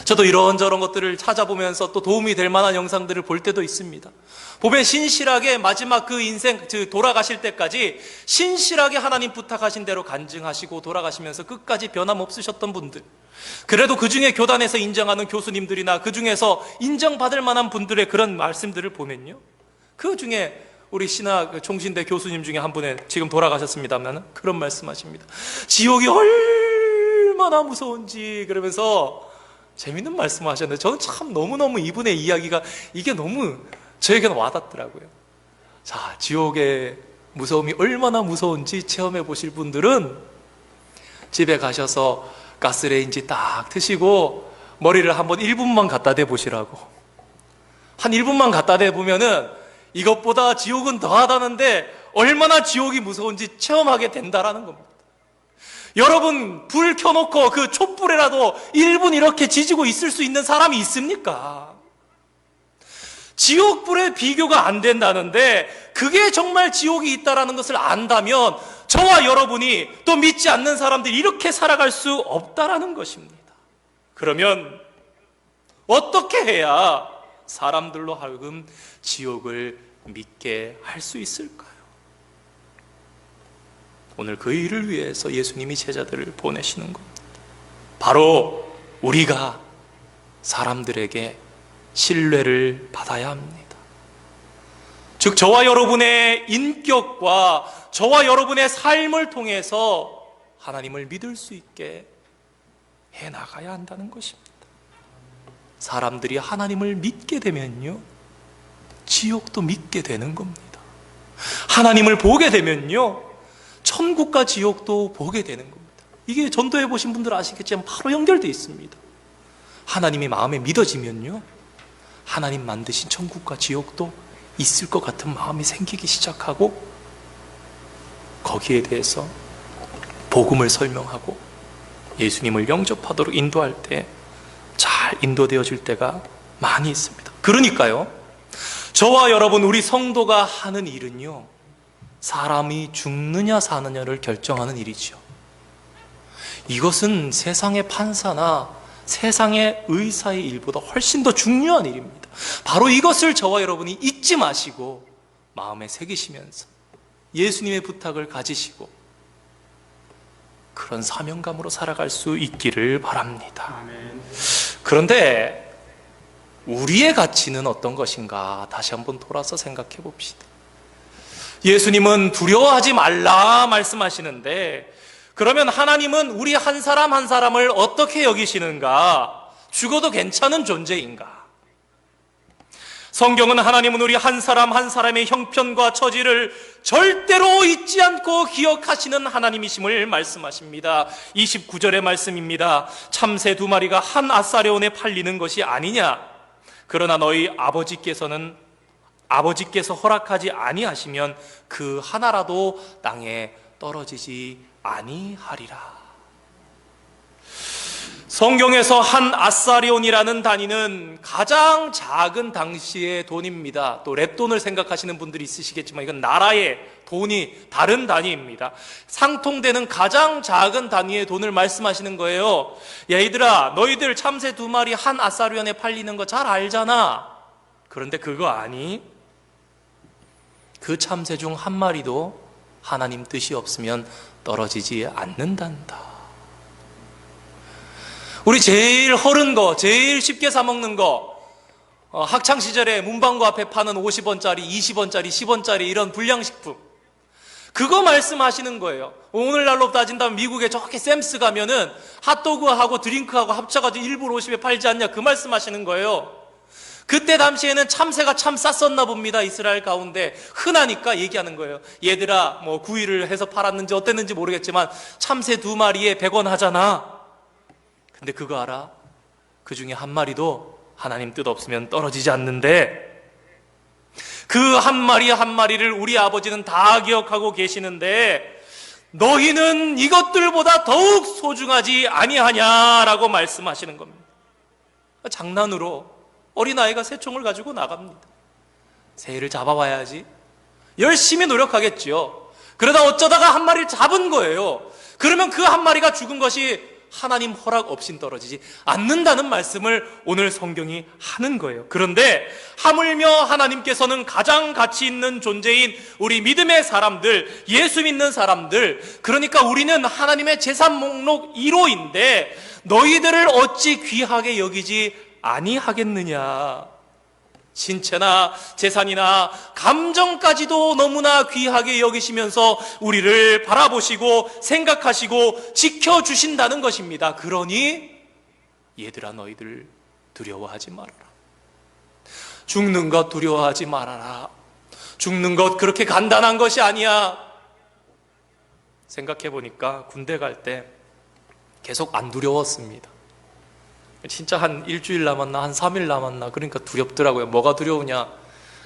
저도 이런저런 것들을 찾아보면서 또 도움이 될 만한 영상들을 볼 때도 있습니다. 보면 신실하게 마지막 그 인생 돌아가실 때까지 신실하게 하나님 부탁하신 대로 간증하시고 돌아가시면서 끝까지 변함없으셨던 분들, 그래도 그 중에 교단에서 인정하는 교수님들이나 그 중에서 인정받을 만한 분들의 그런 말씀들을 보면요, 그 중에 우리 신학 총신대 교수님 중에 한 분의 지금 돌아가셨습니다만 그런 말씀하십니다. 지옥이 얼마나 무서운지 그러면서 재밌는 말씀하셨는데 저는 참 너무너무 이분의 이야기가 이게 너무 저에게는 와닿더라고요. 자, 지옥의 무서움이 얼마나 무서운지 체험해 보실 분들은 집에 가셔서 가스레인지 딱 트시고 머리를 한번 1분만 갖다 대 보시라고. 한 1분만 갖다 대 보면은 이것보다 지옥은 더하다는데 얼마나 지옥이 무서운지 체험하게 된다라는 겁니다. 여러분, 불 켜놓고 그 촛불에라도 1분 이렇게 지지고 있을 수 있는 사람이 있습니까? 지옥불에 비교가 안 된다는데 그게 정말 지옥이 있다라는 것을 안다면 저와 여러분이 또 믿지 않는 사람들이 이렇게 살아갈 수 없다라는 것입니다. 그러면 어떻게 해야 사람들로 하여금 지옥을 믿게 할 수 있을까요? 오늘 그 일을 위해서 예수님이 제자들을 보내시는 겁니다. 바로 우리가 사람들에게 신뢰를 받아야 합니다. 즉 저와 여러분의 인격과 저와 여러분의 삶을 통해서 하나님을 믿을 수 있게 해나가야 한다는 것입니다. 사람들이 하나님을 믿게 되면요, 지옥도 믿게 되는 겁니다. 하나님을 보게 되면요, 천국과 지옥도 보게 되는 겁니다. 이게 전도해 보신 분들 아시겠지만 바로 연결되어 있습니다. 하나님이 마음에 믿어지면요, 하나님 만드신 천국과 지옥도 있을 것 같은 마음이 생기기 시작하고, 거기에 대해서 복음을 설명하고 예수님을 영접하도록 인도할 때 잘 인도되어질 때가 많이 있습니다. 그러니까요, 저와 여러분, 우리 성도가 하는 일은요, 사람이 죽느냐 사느냐를 결정하는 일이죠. 이것은 세상의 판사나 세상의 의사의 일보다 훨씬 더 중요한 일입니다. 바로 이것을 저와 여러분이 잊지 마시고 마음에 새기시면서 예수님의 부탁을 가지시고 그런 사명감으로 살아갈 수 있기를 바랍니다. 그런데 우리의 가치는 어떤 것인가 다시 한번 돌아서 생각해 봅시다. 예수님은 두려워하지 말라 말씀하시는데, 그러면 하나님은 우리 한 사람 한 사람을 어떻게 여기시는가? 죽어도 괜찮은 존재인가? 성경은 하나님은 우리 한 사람 한 사람의 형편과 처지를 절대로 잊지 않고 기억하시는 하나님이심을 말씀하십니다. 29절의 말씀입니다. 참새 2마리가 한 아사레온에 팔리는 것이 아니냐? 그러나 너희 아버지께서 허락하지 아니하시면 그 하나라도 땅에 떨어지지 아니하리라. 성경에서 한 아사리온이라는 단위는 가장 작은 당시의 돈입니다. 또 렛돈을 생각하시는 분들이 있으시겠지만 이건 나라의 돈이 다른 단위입니다. 상통되는 가장 작은 단위의 돈을 말씀하시는 거예요. 야, 얘들아, 너희들 참새 2마리 한 아사리온에 팔리는 거 잘 알잖아. 그런데 그거 아니? 그 참새 중 한 마리도 하나님 뜻이 없으면 떨어지지 않는단다. 우리 제일 허른 거, 제일 쉽게 사먹는 거, 학창시절에 문방구 앞에 파는 50원짜리, 20원짜리, 10원짜리 이런 불량식품, 그거 말씀하시는 거예요. 오늘날로 따진다면 미국에 저렇게 샘스 가면은 핫도그하고 드링크하고 합쳐가지고 1불 50에 팔지 않냐, 그 말씀하시는 거예요. 그때 당시에는 참새가 참 쌌었나 봅니다. 이스라엘 가운데 흔하니까 얘기하는 거예요. 얘들아, 뭐 구이를 해서 팔았는지 어땠는지 모르겠지만 참새 2마리에 100원 하잖아. 근데 그거 알아? 그 중에 한 마리도 하나님 뜻 없으면 떨어지지 않는데, 그 한 마리 한 마리를 우리 아버지는 다 기억하고 계시는데 너희는 이것들보다 더욱 소중하지 아니하냐라고 말씀하시는 겁니다. 장난으로 어린아이가 새총을 가지고 나갑니다. 새를 잡아봐야지. 열심히 노력하겠지요. 그러다 어쩌다가 한 마리를 잡은 거예요. 그러면 그 한 마리가 죽은 것이 하나님 허락 없인 떨어지지 않는다는 말씀을 오늘 성경이 하는 거예요. 그런데 하물며 하나님께서는 가장 가치 있는 존재인 우리 믿음의 사람들, 예수 믿는 사람들, 그러니까 우리는 하나님의 재산 목록 1호인데 너희들을 어찌 귀하게 여기지 아니하겠느냐. 신체나 재산이나 감정까지도 너무나 귀하게 여기시면서 우리를 바라보시고 생각하시고 지켜주신다는 것입니다. 그러니 얘들아, 너희들 두려워하지 말아라. 죽는 것 두려워하지 말아라. 죽는 것 그렇게 간단한 것이 아니야. 생각해보니까 군대 갈 때 계속 안 두려웠습니다. 진짜 한 일주일 남았나 한 3일 남았나 그러니까 두렵더라고요. 뭐가 두려우냐,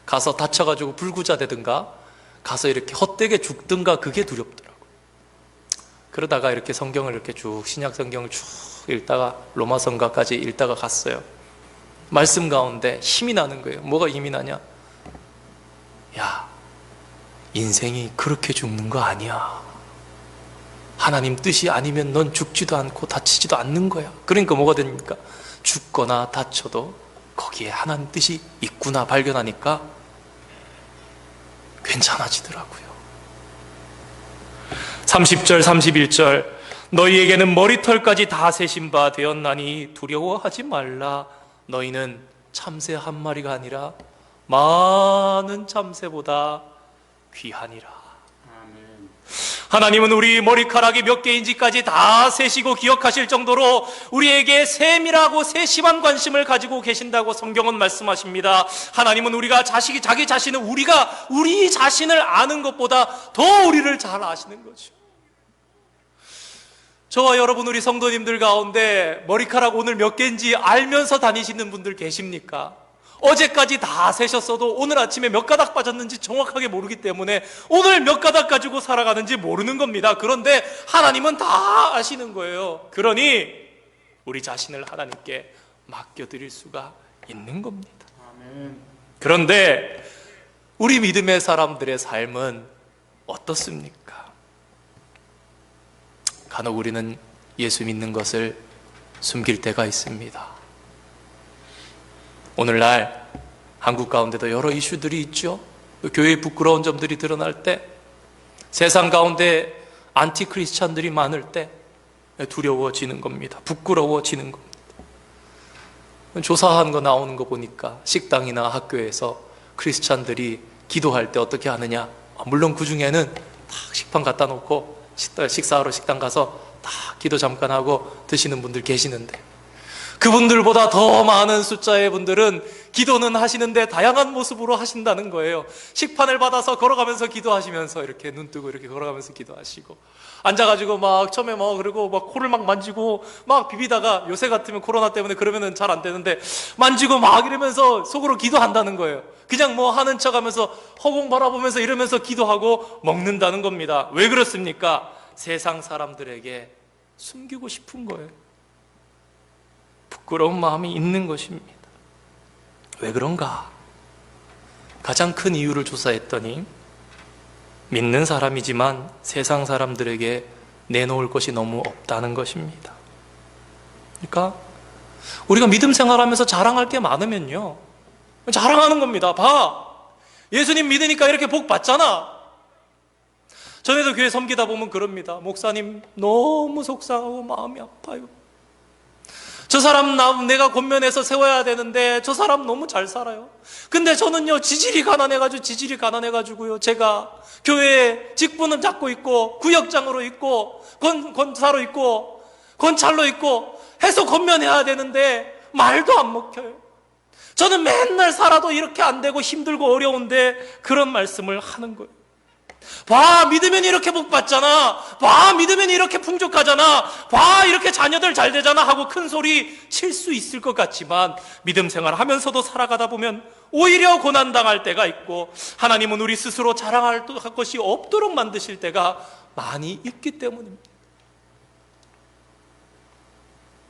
가서 다쳐가지고 불구자 되든가 가서 이렇게 헛되게 죽든가, 그게 두렵더라고요. 그러다가 이렇게 성경을 이렇게 쭉 신약 성경을 쭉 읽다가 로마서까지 읽다가 갔어요. 말씀 가운데 힘이 나는 거예요. 뭐가 힘이 나냐? 야, 인생이 그렇게 죽는 거 아니야. 하나님 뜻이 아니면 넌 죽지도 않고 다치지도 않는 거야. 그러니까 뭐가 됩니까? 죽거나 다쳐도 거기에 하나님 뜻이 있구나 발견하니까 괜찮아지더라고요. 30절 31절 너희에게는 머리털까지 다 세신 바 되었나니 두려워하지 말라. 너희는 참새 한 마리가 아니라 많은 참새보다 귀하니라. 하나님은 우리 머리카락이 몇 개인지까지 다 세시고 기억하실 정도로 우리에게 세밀하고 세심한 관심을 가지고 계신다고 성경은 말씀하십니다. 하나님은 우리가 자기 자신을 우리 자신을 아는 것보다 더 우리를 잘 아시는 거죠. 저와 여러분, 우리 성도님들 가운데 머리카락 오늘 몇 개인지 알면서 다니시는 분들 계십니까? 어제까지 다 세셨어도 오늘 아침에 몇 가닥 빠졌는지 정확하게 모르기 때문에 오늘 몇 가닥 가지고 살아가는지 모르는 겁니다. 그런데 하나님은 다 아시는 거예요. 그러니 우리 자신을 하나님께 맡겨드릴 수가 있는 겁니다. 그런데 우리 믿음의 사람들의 삶은 어떻습니까? 간혹 우리는 예수 믿는 것을 숨길 때가 있습니다. 오늘날 한국 가운데도 여러 이슈들이 있죠. 교회의 부끄러운 점들이 드러날 때, 세상 가운데 안티크리스찬들이 많을 때 두려워지는 겁니다. 부끄러워지는 겁니다. 조사한 거 나오는 거 보니까 식당이나 학교에서 크리스찬들이 기도할 때 어떻게 하느냐, 물론 그 중에는 딱 식판 갖다 놓고 식사하러 식당 가서 딱 기도 잠깐 하고 드시는 분들 계시는데, 그분들보다 더 많은 숫자의 분들은 기도는 하시는데 다양한 모습으로 하신다는 거예요. 식판을 받아서 걸어가면서 기도하시면서 이렇게 눈 뜨고 이렇게 걸어가면서 기도하시고, 앉아가지고 막 처음에 그리고 막 코를 막 만지고 막 비비다가, 요새 같으면 코로나 때문에 그러면은 잘 안 되는데 만지고 막 이러면서 속으로 기도한다는 거예요. 그냥 하는 척 하면서 허공 바라보면서 이러면서 기도하고 먹는다는 겁니다. 왜 그렇습니까? 세상 사람들에게 숨기고 싶은 거예요. 부끄러운 마음이 있는 것입니다. 왜 그런가? 가장 큰 이유를 조사했더니 믿는 사람이지만 세상 사람들에게 내놓을 것이 너무 없다는 것입니다. 그러니까 우리가 믿음 생활하면서 자랑할 게 많으면요, 자랑하는 겁니다. 봐, 예수님 믿으니까 이렇게 복 받잖아. 전에도 교회 섬기다 보면 그럽니다. 목사님 너무 속상하고 마음이 아파요. 저 사람 내가 권면해서 세워야 되는데 저 사람 너무 잘 살아요. 근데 저는요, 지질이 가난해가지고요, 제가 교회에 직분은 잡고 있고 구역장으로 있고 권사로 있고 권찰로 있고 해서 권면해야 되는데 말도 안 먹혀요. 저는 맨날 살아도 이렇게 안 되고 힘들고 어려운데 그런 말씀을 하는 거예요. 봐, 믿으면 이렇게 복 받잖아. 봐, 믿으면 이렇게 풍족하잖아. 봐, 이렇게 자녀들 잘 되잖아 하고 큰 소리 칠 수 있을 것 같지만, 믿음 생활 하면서도 살아가다 보면 오히려 고난당할 때가 있고, 하나님은 우리 스스로 자랑할 것이 없도록 만드실 때가 많이 있기 때문입니다.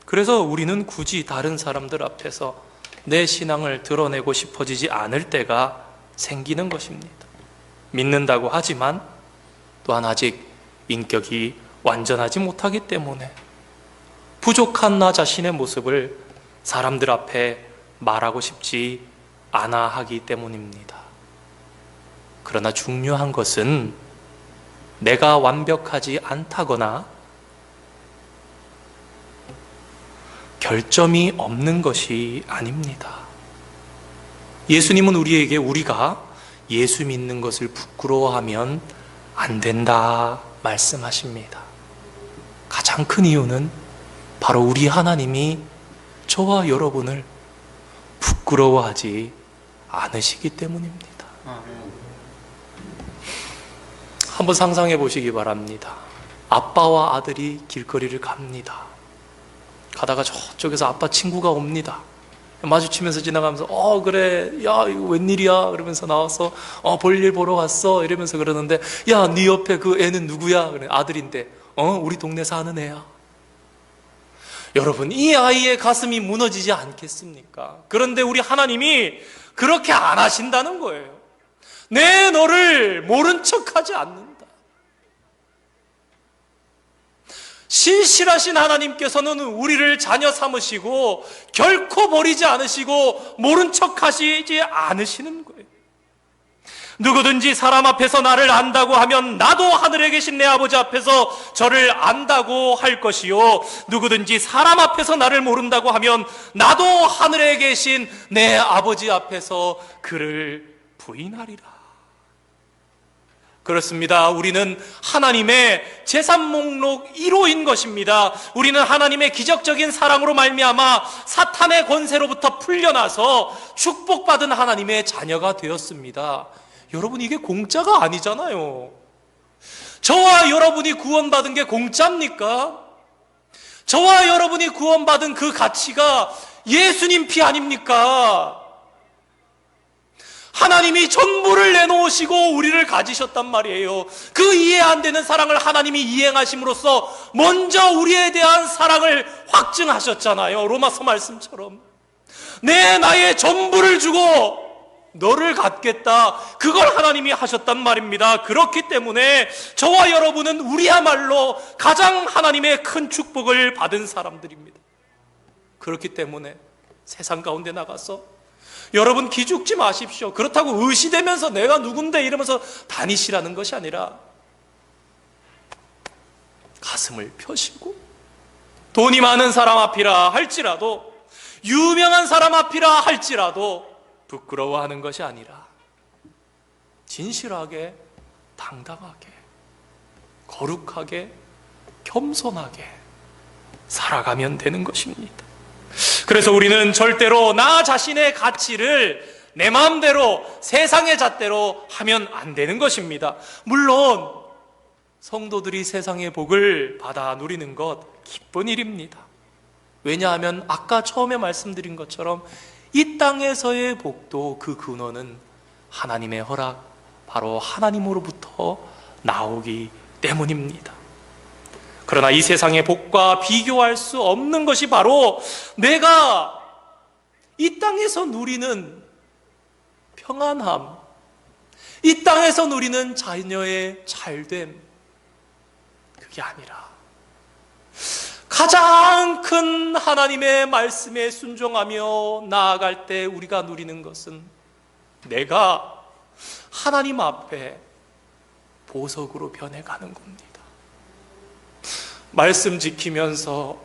그래서 우리는 굳이 다른 사람들 앞에서 내 신앙을 드러내고 싶어지지 않을 때가 생기는 것입니다. 믿는다고 하지만 또한 아직 인격이 완전하지 못하기 때문에 부족한 나 자신의 모습을 사람들 앞에 말하고 싶지 않아 하기 때문입니다. 그러나 중요한 것은 내가 완벽하지 않다거나 결점이 없는 것이 아닙니다. 예수님은 우리에게 우리가 예수 믿는 것을 부끄러워하면 안 된다 말씀하십니다. 가장 큰 이유는 바로 우리 하나님이 저와 여러분을 부끄러워하지 않으시기 때문입니다. 한번 상상해 보시기 바랍니다. 아빠와 아들이 길거리를 갑니다. 가다가 저쪽에서 아빠 친구가 옵니다. 마주치면서 지나가면서 그래, 야, 이거 웬일이야? 그러면서 나와서 볼일 보러 왔어 이러면서 그러는데, 야, 네 옆에 그 애는 누구야? 그래, 아들인데 우리 동네 사는 애야. 여러분, 이 아이의 가슴이 무너지지 않겠습니까? 그런데 우리 하나님이 그렇게 안 하신다는 거예요. 내 너를 모른 척하지 않는다. 신실하신 하나님께서는 우리를 자녀 삼으시고 결코 버리지 않으시고 모른 척 하시지 않으시는 거예요. 누구든지 사람 앞에서 나를 안다고 하면 나도 하늘에 계신 내 아버지 앞에서 저를 안다고 할 것이요, 누구든지 사람 앞에서 나를 모른다고 하면 나도 하늘에 계신 내 아버지 앞에서 그를 부인하리라. 그렇습니다. 우리는 하나님의 재산 목록 1호인 것입니다. 우리는 하나님의 기적적인 사랑으로 말미암아 사탄의 권세로부터 풀려나서 축복받은 하나님의 자녀가 되었습니다. 여러분, 이게 공짜가 아니잖아요. 저와 여러분이 구원받은 게 공짜입니까? 저와 여러분이 구원받은 그 가치가 예수님 피 아닙니까? 하나님이 전부를 내놓으시고 우리를 가지셨단 말이에요. 그 이해 안 되는 사랑을 하나님이 이행하심으로써 먼저 우리에 대한 사랑을 확증하셨잖아요. 로마서 말씀처럼 나의 전부를 주고 너를 갖겠다, 그걸 하나님이 하셨단 말입니다. 그렇기 때문에 저와 여러분은 우리야말로 가장 하나님의 큰 축복을 받은 사람들입니다. 그렇기 때문에 세상 가운데 나가서 여러분 기죽지 마십시오. 그렇다고 의시되면서 내가 누군데 이러면서 다니시라는 것이 아니라 가슴을 펴시고 돈이 많은 사람 앞이라 할지라도, 유명한 사람 앞이라 할지라도 부끄러워하는 것이 아니라 진실하게, 당당하게, 거룩하게, 겸손하게 살아가면 되는 것입니다. 그래서 우리는 절대로 나 자신의 가치를 내 마음대로, 세상의 잣대로 하면 안 되는 것입니다. 물론 성도들이 세상의 복을 받아 누리는 것 기쁜 일입니다. 왜냐하면 아까 처음에 말씀드린 것처럼 이 땅에서의 복도 그 근원은 하나님의 허락, 바로 하나님으로부터 나오기 때문입니다. 그러나 이 세상의 복과 비교할 수 없는 것이 바로 내가 이 땅에서 누리는 평안함, 이 땅에서 누리는 자녀의 잘됨, 그게 아니라 가장 큰 하나님의 말씀에 순종하며 나아갈 때 우리가 누리는 것은 내가 하나님 앞에 보석으로 변해가는 겁니다. 말씀 지키면서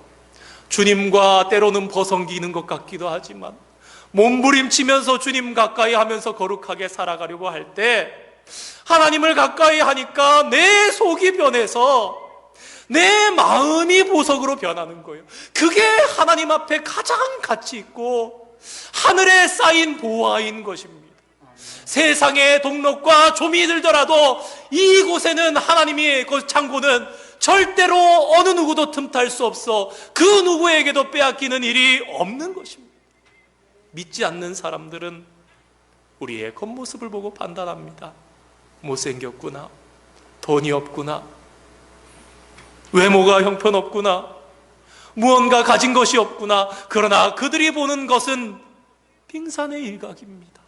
주님과 때로는 버성기는 것 같기도 하지만 몸부림치면서 주님 가까이 하면서 거룩하게 살아가려고 할 때 하나님을 가까이 하니까 내 속이 변해서 내 마음이 보석으로 변하는 거예요. 그게 하나님 앞에 가장 가치 있고 하늘에 쌓인 보화인 것입니다. 세상의 동록과 좀이 들더라도 이곳에는 하나님의 그 창고는 절대로 어느 누구도 틈탈 수 없어 그 누구에게도 빼앗기는 일이 없는 것입니다. 믿지 않는 사람들은 우리의 겉모습을 보고 판단합니다. 못생겼구나, 돈이 없구나, 외모가 형편없구나, 무언가 가진 것이 없구나. 그러나 그들이 보는 것은 빙산의 일각입니다.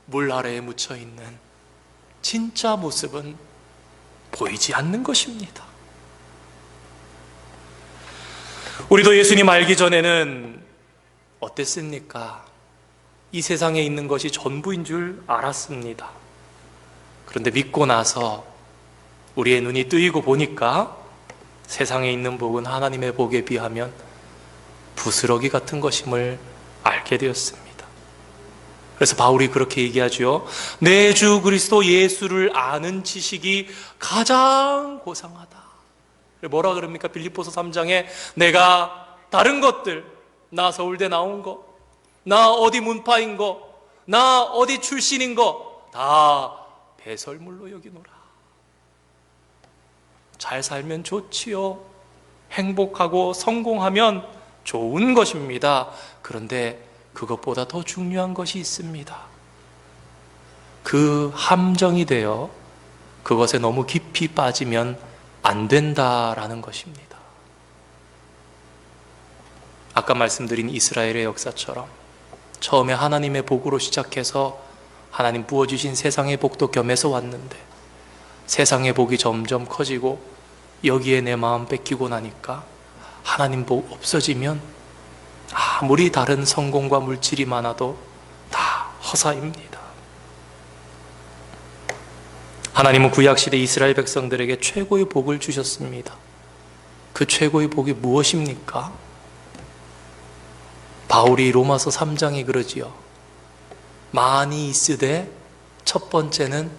물 아래에 묻혀있는 진짜 모습은 보이지 않는 것입니다. 우리도 예수님 알기 전에는 어땠습니까? 이 세상에 있는 것이 전부인 줄 알았습니다. 그런데 믿고 나서 우리의 눈이 뜨이고 보니까 세상에 있는 복은 하나님의 복에 비하면 부스러기 같은 것임을 알게 되었습니다. 그래서 바울이 그렇게 얘기하죠. 내 주 그리스도 예수를 아는 지식이 가장 고상하다. 뭐라 그럽니까? 빌립보서 3장에 내가 다른 것들, 나 서울대 나온 거, 나 어디 문파인 거, 나 어디 출신인 거 다 배설물로 여기노라. 잘 살면 좋지요. 행복하고 성공하면 좋은 것입니다. 그런데 그것보다 더 중요한 것이 있습니다. 그 함정이 되어 그것에 너무 깊이 빠지면 안 된다라는 것입니다. 아까 말씀드린 이스라엘의 역사처럼 처음에 하나님의 복으로 시작해서 하나님 부어주신 세상의 복도 겸해서 왔는데 세상의 복이 점점 커지고 여기에 내 마음 뺏기고 나니까 하나님 복 없어지면 아무리 다른 성공과 물질이 많아도 다 허사입니다. 하나님은 구약시대 이스라엘 백성들에게 최고의 복을 주셨습니다. 그 최고의 복이 무엇입니까? 바울이 로마서 3장에 그러지요. 많이 있으되 첫 번째는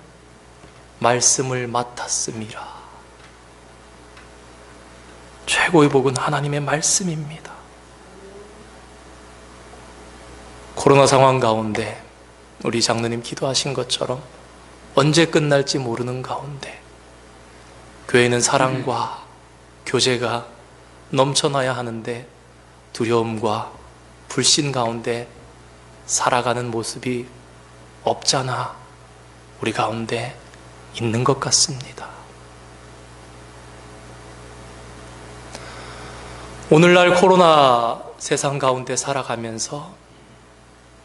말씀을 맡았음이라. 최고의 복은 하나님의 말씀입니다. 코로나 상황 가운데 우리 장로님 기도하신 것처럼 언제 끝날지 모르는 가운데 교회는 사랑과 교제가 넘쳐나야 하는데 두려움과 불신 가운데 살아가는 모습이 없잖아 우리 가운데 있는 것 같습니다. 오늘날 코로나 세상 가운데 살아가면서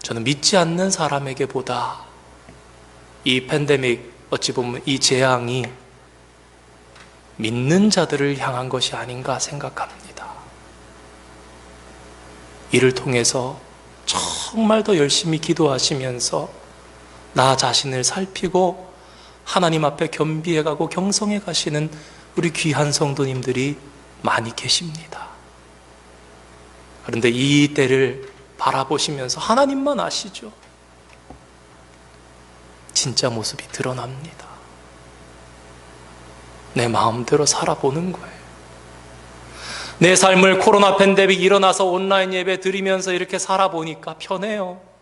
저는 믿지 않는 사람에게 보다 이 팬데믹, 어찌 보면 이 재앙이 믿는 자들을 향한 것이 아닌가 생각합니다. 이를 통해서 정말 더 열심히 기도하시면서 나 자신을 살피고 하나님 앞에 겸비해가고 경성해 가시는 우리 귀한 성도님들이 많이 계십니다. 그런데 이 때를 바라보시면서 하나님만 아시죠? 진짜 모습이 드러납니다. 내 마음대로 살아보는 거예요. 내 삶을 코로나 팬데믹 일어나서 온라인 예배 드리면서 이렇게 살아보니까 편해요.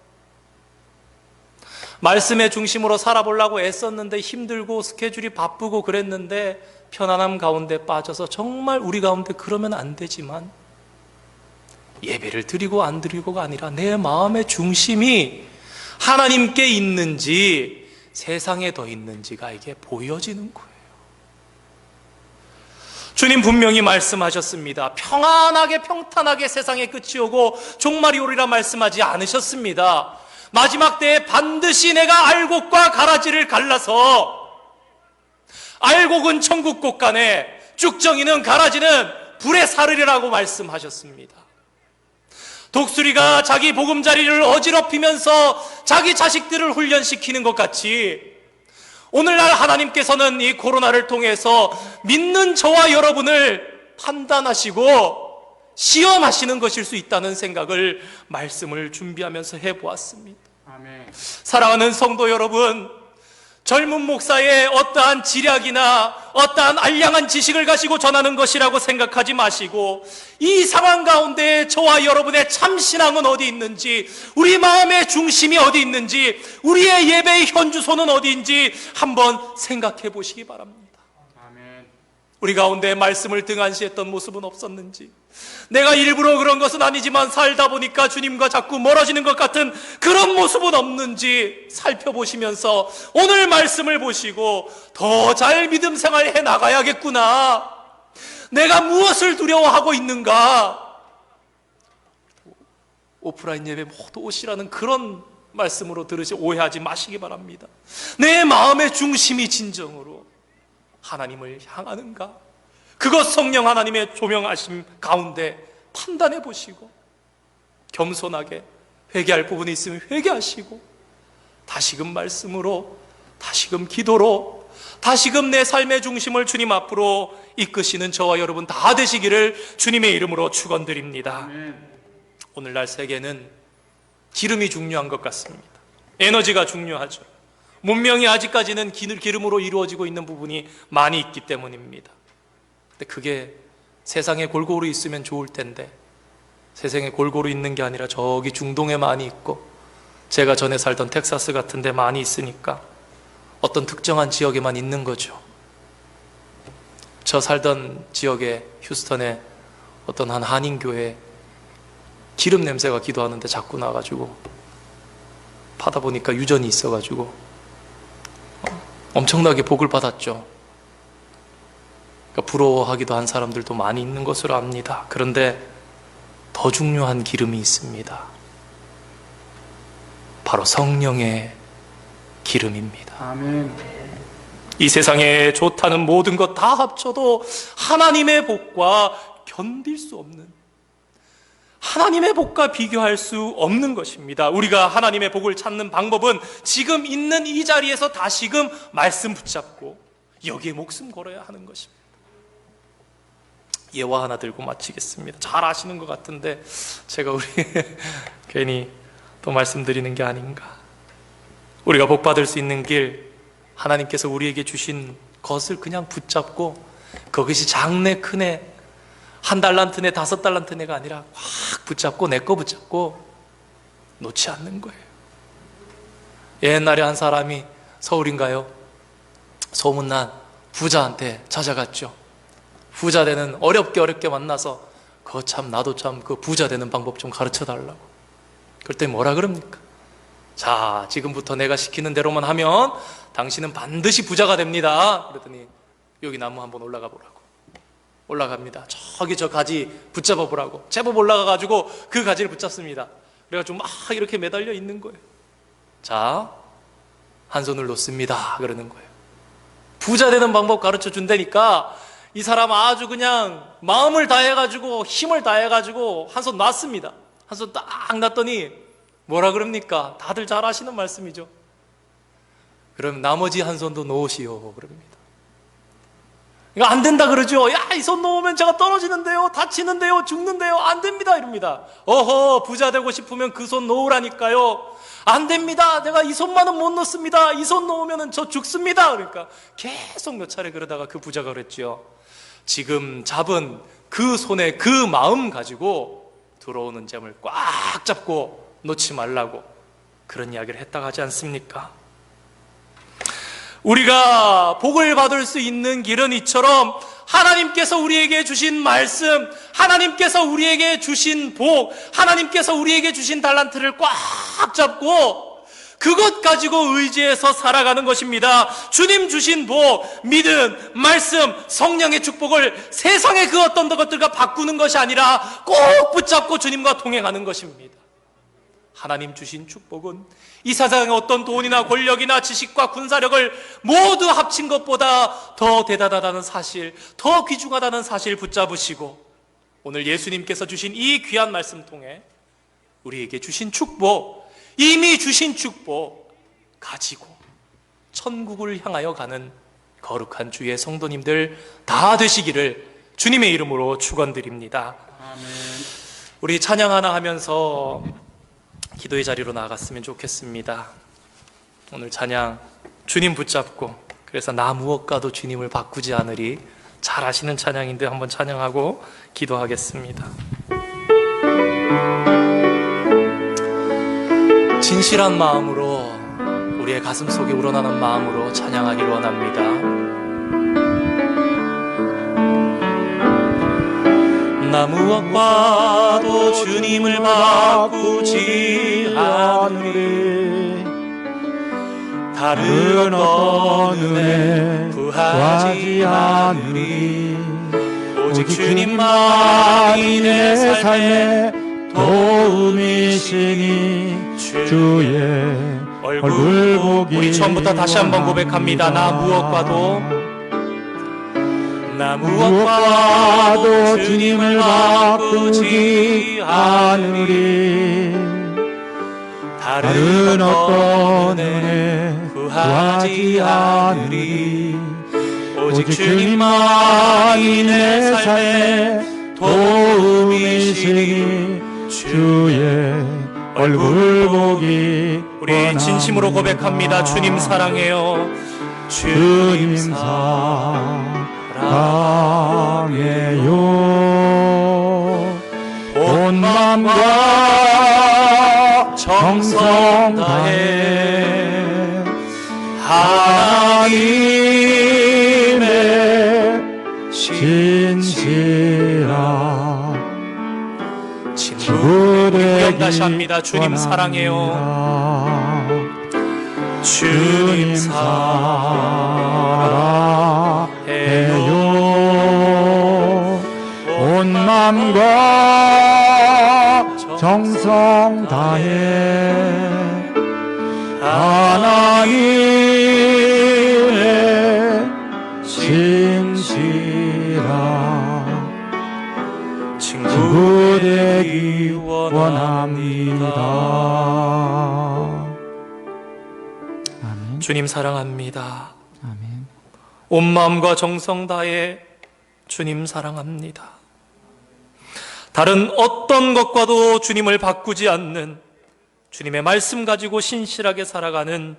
말씀의 중심으로 살아보려고 애썼는데 힘들고 스케줄이 바쁘고 그랬는데 편안함 가운데 빠져서 정말 우리 가운데 그러면 안 되지만 예배를 드리고 안 드리고가 아니라 내 마음의 중심이 하나님께 있는지 세상에 더 있는지가 이게 보여지는 거예요. 주님 분명히 말씀하셨습니다. 평안하게 평탄하게 세상에 끝이 오고 종말이 오리라 말씀하지 않으셨습니다. 마지막 때에 반드시 내가 알곡과 가라지를 갈라서 알곡은 천국 곳간에 쭉정이는 가라지는 불에 사르리라고 말씀하셨습니다. 독수리가 자기 보금자리를 어지럽히면서 자기 자식들을 훈련시키는 것 같이 오늘날 하나님께서는 이 코로나를 통해서 믿는 저와 여러분을 판단하시고 시험하시는 것일 수 있다는 생각을 말씀을 준비하면서 해보았습니다. 아멘. 사랑하는 성도 여러분, 젊은 목사의 어떠한 지략이나 어떠한 알량한 지식을 가지고 전하는 것이라고 생각하지 마시고 이 상황 가운데 저와 여러분의 참신앙은 어디 있는지, 우리 마음의 중심이 어디 있는지, 우리의 예배의 현주소는 어디인지 한번 생각해 보시기 바랍니다. 아멘. 우리 가운데 말씀을 등한시했던 모습은 없었는지, 내가 일부러 그런 것은 아니지만 살다 보니까 주님과 자꾸 멀어지는 것 같은 그런 모습은 없는지 살펴보시면서 오늘 말씀을 보시고 더 잘 믿음 생활 해 나가야겠구나, 내가 무엇을 두려워하고 있는가, 오프라인 예배 모두 오시라는 그런 말씀으로 들으시 오해하지 마시기 바랍니다. 내 마음의 중심이 진정으로 하나님을 향하는가, 그것 성령 하나님의 조명하심 가운데 판단해 보시고 겸손하게 회개할 부분이 있으면 회개하시고 다시금 말씀으로, 다시금 기도로, 다시금 내 삶의 중심을 주님 앞으로 이끄시는 저와 여러분 다 되시기를 주님의 이름으로 축원드립니다. 오늘날 세계는 기름이 중요한 것 같습니다. 에너지가 중요하죠. 문명이 아직까지는 기름으로 이루어지고 있는 부분이 많이 있기 때문입니다. 근데 그게 세상에 골고루 있으면 좋을 텐데 세상에 골고루 있는 게 아니라 저기 중동에 많이 있고 제가 전에 살던 텍사스 같은 데 많이 있으니까 어떤 특정한 지역에만 있는 거죠. 저 살던 지역에 휴스턴에 어떤 한 한인교회 기름 냄새가 기도하는데 자꾸 나가지고 파다 보니까 유전이 있어가지고 엄청나게 복을 받았죠. 그러니까 부러워하기도 한 사람들도 많이 있는 것으로 압니다. 그런데 더 중요한 기름이 있습니다. 바로 성령의 기름입니다. 아멘. 이 세상에 좋다는 모든 것 다 합쳐도 하나님의 복과 견딜 수 없는, 하나님의 복과 비교할 수 없는 것입니다. 우리가 하나님의 복을 찾는 방법은 지금 있는 이 자리에서 다시금 말씀 붙잡고 여기에 목숨 걸어야 하는 것입니다. 예화 하나 들고 마치겠습니다. 잘 아시는 것 같은데 제가 우리 괜히 또 말씀드리는 게 아닌가. 우리가 복 받을 수 있는 길, 하나님께서 우리에게 주신 것을 그냥 붙잡고, 그것이 작네 크네, 1달란트네 5달란트네가 아니라 확 붙잡고 내 거 붙잡고 놓지 않는 거예요. 옛날에 한 사람이 서울인가요? 소문난 부자한테 찾아갔죠. 부자 되는, 어렵게 만나서 그거 참 나도 참 그 부자 되는 방법 좀 가르쳐 달라고. 그때 뭐라 그럽니까? 자, 지금부터 내가 시키는 대로만 하면 당신은 반드시 부자가 됩니다. 그랬더니 여기 나무 한번 올라가 보라고. 올라갑니다. 저기 저 가지 붙잡아 보라고. 제법 올라가가지고 그 가지를 붙잡습니다. 그래가지고 막 이렇게 매달려 있는 거예요. 자, 한 손을 놓습니다. 그러는 거예요. 부자 되는 방법 가르쳐 준다니까 이 사람 아주 그냥 마음을 다해가지고 힘을 다해가지고 한 손 놨습니다. 한 손 딱 놨더니 뭐라 그럽니까? 다들 잘 아시는 말씀이죠. 그럼 나머지 한 손도 놓으시오 그럽니다. 이거 안 된다 그러죠. 야, 이 손 놓으면 제가 떨어지는데요, 다치는데요, 죽는데요. 안 됩니다 이럽니다. 어허, 부자 되고 싶으면 그 손 놓으라니까요. 안 됩니다. 내가 이 손만은 못 놓습니다. 이 손 놓으면 저 죽습니다. 그러니까 계속 몇 차례 그러다가 그 부자가 그랬죠. 지금 잡은 그 손에 그 마음 가지고 들어오는 잼을 꽉 잡고 놓지 말라고 그런 이야기를 했다고 하지 않습니까? 우리가 복을 받을 수 있는 길은 이처럼 하나님께서 우리에게 주신 말씀, 하나님께서 우리에게 주신 복, 하나님께서 우리에게 주신 달란트를 꽉 잡고 그것 가지고 의지해서 살아가는 것입니다. 주님 주신 복, 믿음, 말씀, 성령의 축복을 세상의 그 어떤 것들과 바꾸는 것이 아니라 꼭 붙잡고 주님과 동행하는 것입니다. 하나님 주신 축복은 이 세상의 어떤 돈이나 권력이나 지식과 군사력을 모두 합친 것보다 더 대단하다는 사실, 더 귀중하다는 사실 붙잡으시고 오늘 예수님께서 주신 이 귀한 말씀 통해 우리에게 주신 축복, 이미 주신 축복 가지고 천국을 향하여 가는 거룩한 주의 성도님들 다 되시기를 주님의 이름으로 축원드립니다. 아멘. 우리 찬양 하나 하면서 기도의 자리로 나아갔으면 좋겠습니다. 오늘 찬양 주님 붙잡고, 그래서 나 무엇과도 주님을 바꾸지 않으리, 잘 아시는 찬양인데 한번 찬양하고 기도하겠습니다. 진실한 마음으로, 우리의 가슴 속에 우러나는 마음으로 찬양하기를 원합니다. 나 무엇과도 주님을 바꾸지 않으리, 다른 어떤 은혜 구하지 않으리, 오직 주님만이 내 삶의 도움이시니 주의 얼굴 보기. 우리 처음부터 다시 한번 고백합니다. 나 무엇과도 주님을 바꾸지 않으리, 다른 어떤 은혜 구하지 않으리, 오직 주님만이 내 삶의 도움이시니 주의 얼굴 보기. 우리 진심으로 고백합니다. 주님 사랑해요. 주님 사랑해요. 온 마음과 정성 다해 하나님의 진실한 친구 되기 다시 합니다. 주님 사랑해요. 주님 사랑해요. 온 마음과 정성 다해 하나님의 진실한 친구 되기 원합니다. 주님 사랑합니다. 아멘. 온 마음과 정성 다해 주님 사랑합니다. 다른 어떤 것과도 주님을 바꾸지 않는, 주님의 말씀 가지고 신실하게 살아가는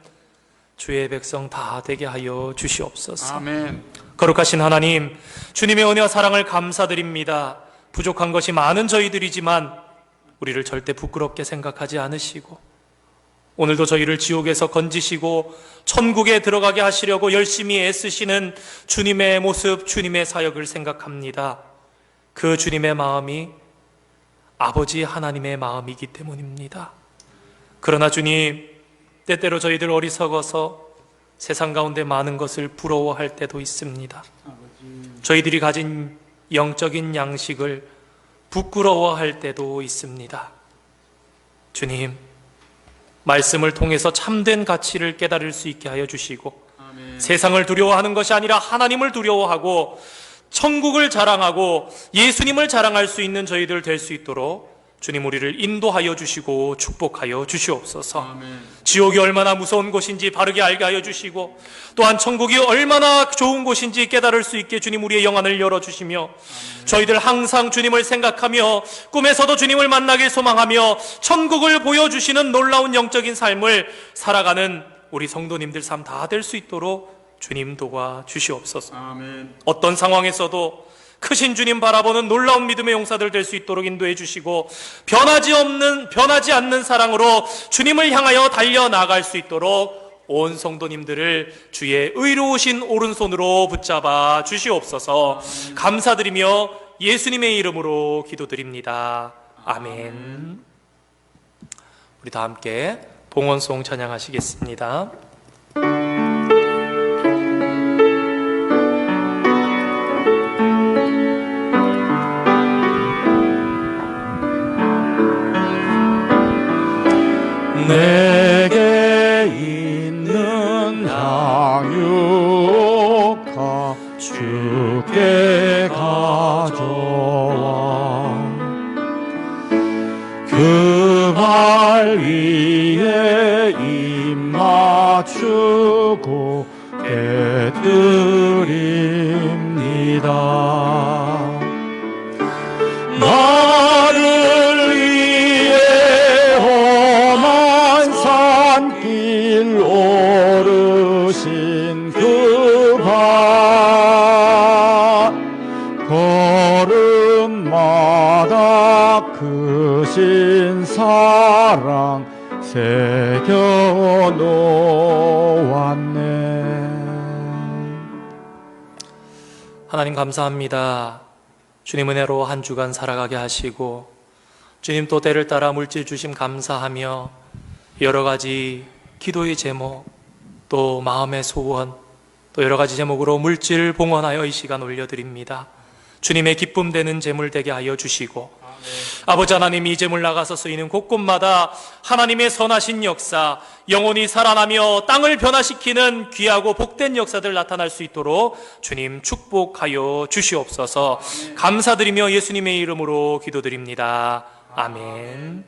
주의 백성 다 되게 하여 주시옵소서. 아멘. 거룩하신 하나님, 주님의 은혜와 사랑을 감사드립니다. 부족한 것이 많은 저희들이지만 우리를 절대 부끄럽게 생각하지 않으시고 오늘도 저희를 지옥에서 건지시고 천국에 들어가게 하시려고 열심히 애쓰시는 주님의 모습, 주님의 사역을 생각합니다. 그 주님의 마음이 아버지 하나님의 마음이기 때문입니다. 그러나 주님, 때때로 저희들 어리석어서 세상 가운데 많은 것을 부러워할 때도 있습니다. 저희들이 가진 영적인 양식을 부끄러워할 때도 있습니다. 주님, 말씀을 통해서 참된 가치를 깨달을 수 있게 하여 주시고 세상을 두려워하는 것이 아니라 하나님을 두려워하고 천국을 자랑하고 예수님을 자랑할 수 있는 저희들 될 수 있도록 주님 우리를 인도하여 주시고 축복하여 주시옵소서. 지옥이 얼마나 무서운 곳인지 바르게 알게 하여 주시고 또한 천국이 얼마나 좋은 곳인지 깨달을 수 있게 주님 우리의 영안을 열어주시며 저희들 항상 주님을 생각하며 꿈에서도 주님을 만나길 소망하며 천국을 보여주시는 놀라운 영적인 삶을 살아가는 우리 성도님들 삶 다 될 수 있도록 주님 도와 주시옵소서. 어떤 상황에서도 크신 주님 바라보는 놀라운 믿음의 용사들 될 수 있도록 인도해 주시고 변하지 않는 사랑으로 주님을 향하여 달려나갈 수 있도록 온 성도님들을 주의 의로우신 오른손으로 붙잡아 주시옵소서. 감사드리며 예수님의 이름으로 기도드립니다. 아멘. 우리 다 함께 봉헌송 찬양하시겠습니다. 내게 있는 향유가 주께 가져와 그 발 위에 입 맞추고 깨드립니다. 나를 위해 험한 산길 오르신 그 발 걸음마다 크신 사랑 새겨 놓았네. 하나님 감사합니다. 주님 은혜로 한 주간 살아가게 하시고 주님 또 때를 따라 물질 주심 감사하며 여러 가지 기도의 제목 또 마음의 소원 또 여러 가지 제목으로 물질을 봉헌하여 이 시간 올려드립니다. 주님의 기쁨 되는 제물 되게 하여 주시고 아버지 하나님, 이 제물 나가서 쓰이는 곳곳마다 하나님의 선하신 역사, 영혼이 살아나며 땅을 변화시키는 귀하고 복된 역사들 나타날 수 있도록 주님 축복하여 주시옵소서. 감사드리며 예수님의 이름으로 기도드립니다. 아멘.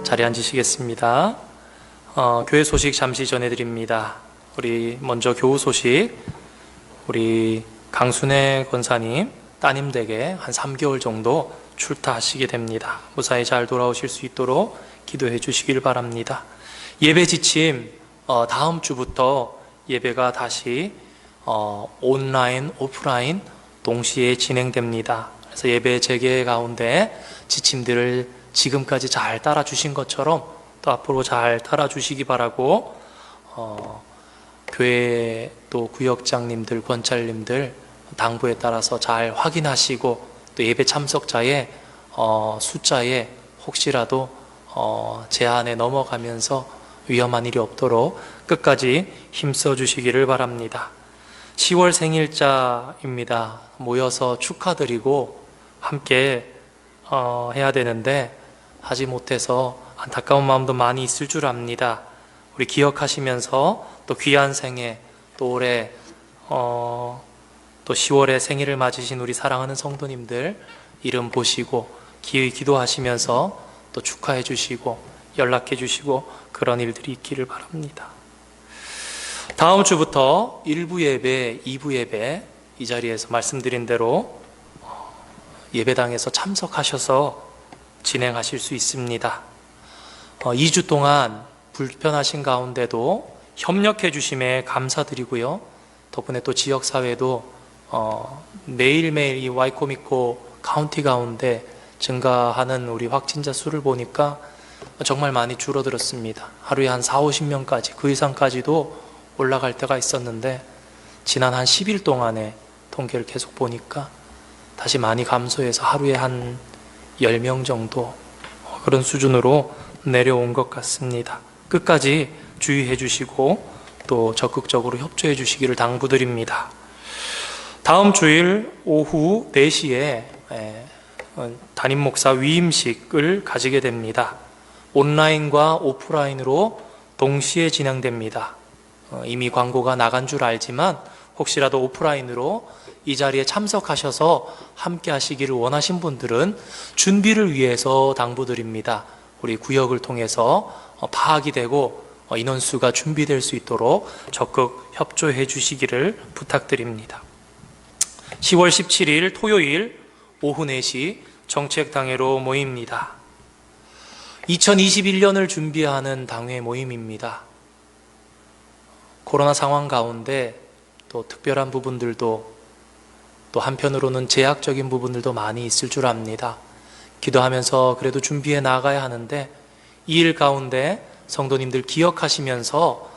자리에 앉으시겠습니다. 교회 소식 잠시 전해드립니다. 우리 먼저 교우 소식, 우리 강순애 권사님 따님 댁에 한 3개월 정도 출타하시게 됩니다. 무사히 잘 돌아오실 수 있도록 기도해 주시길 바랍니다. 예배 지침, 다음 주부터 예배가 다시 온라인, 오프라인 동시에 진행됩니다. 그래서 예배 재개 가운데 지침들을 지금까지 잘 따라주신 것처럼 또 앞으로 잘 따라주시기 바라고 교회 또 구역장님들, 권찰님들 당부에 따라서 잘 확인하시고 또 예배 참석자의 숫자에 혹시라도 제한에 넘어가면서 위험한 일이 없도록 끝까지 힘써 주시기를 바랍니다. 10월 생일자입니다. 모여서 축하드리고 함께 해야 되는데 하지 못해서 안타까운 마음도 많이 있을 줄 압니다. 우리 기억하시면서 또 귀한 생애, 또 올해 또 10월에 생일을 맞으신 우리 사랑하는 성도님들 이름 보시고 기도하시면서 또 축하해 주시고 연락해 주시고 그런 일들이 있기를 바랍니다. 다음 주부터 1부 예배, 2부 예배 이 자리에서 말씀드린 대로 예배당에서 참석하셔서 진행하실 수 있습니다. 2주 동안 불편하신 가운데도 협력해 주심에 감사드리고요. 덕분에 또 지역사회도 매일매일 이 와이코미코 카운티 가운데 증가하는 우리 확진자 수를 보니까 정말 많이 줄어들었습니다. 하루에 한 40-50명까지 그 이상까지도 올라갈 때가 있었는데 지난 한 10일 동안의 통계를 계속 보니까 다시 많이 감소해서 하루에 한 10명 정도 그런 수준으로 내려온 것 같습니다. 끝까지 주의해 주시고 또 적극적으로 협조해 주시기를 당부드립니다. 다음 주일 오후 4시에 담임 목사 위임식을 가지게 됩니다. 온라인과 오프라인으로 동시에 진행됩니다. 이미 광고가 나간 줄 알지만 혹시라도 오프라인으로 이 자리에 참석하셔서 함께 하시기를 원하신 분들은 준비를 위해서 당부드립니다. 우리 구역을 통해서 파악이 되고 인원수가 준비될 수 있도록 적극 협조해 주시기를 부탁드립니다. 10월 17일 토요일 오후 4시 정책당회로 모입니다. 2021년을 준비하는 당회 모임입니다. 코로나 상황 가운데 또 특별한 부분들도 또 한편으로는 제약적인 부분들도 많이 있을 줄 압니다. 기도하면서 그래도 준비해 나가야 하는데 이 일 가운데 성도님들 기억하시면서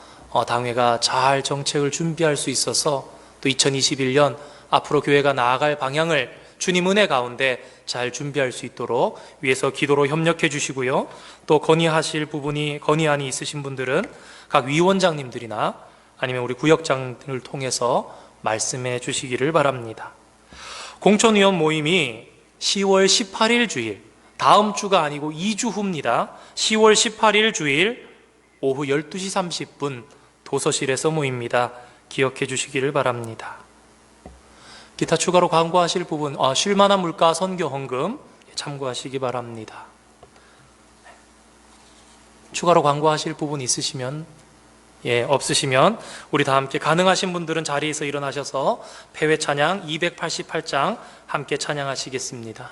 당회가 잘 정책을 준비할 수 있어서 또 2021년 앞으로 교회가 나아갈 방향을 주님 은혜 가운데 잘 준비할 수 있도록 위에서 기도로 협력해 주시고요. 또 건의안이 있으신 분들은 각 위원장님들이나 아니면 우리 구역장을 통해서 말씀해 주시기를 바랍니다. 공천위원 모임이 10월 18일 주일, 다음 주가 아니고 2주 후입니다. 10월 18일 주일 오후 12시 30분 도서실에서 모입니다. 기억해 주시기를 바랍니다. 기타 추가로 광고하실 부분, 쉴만한 물가 선교 헌금 참고하시기 바랍니다. 추가로 광고하실 부분 있으시면, 없으시면 우리 다 함께 가능하신 분들은 자리에서 일어나셔서 패회 찬양 288장 함께 찬양하시겠습니다.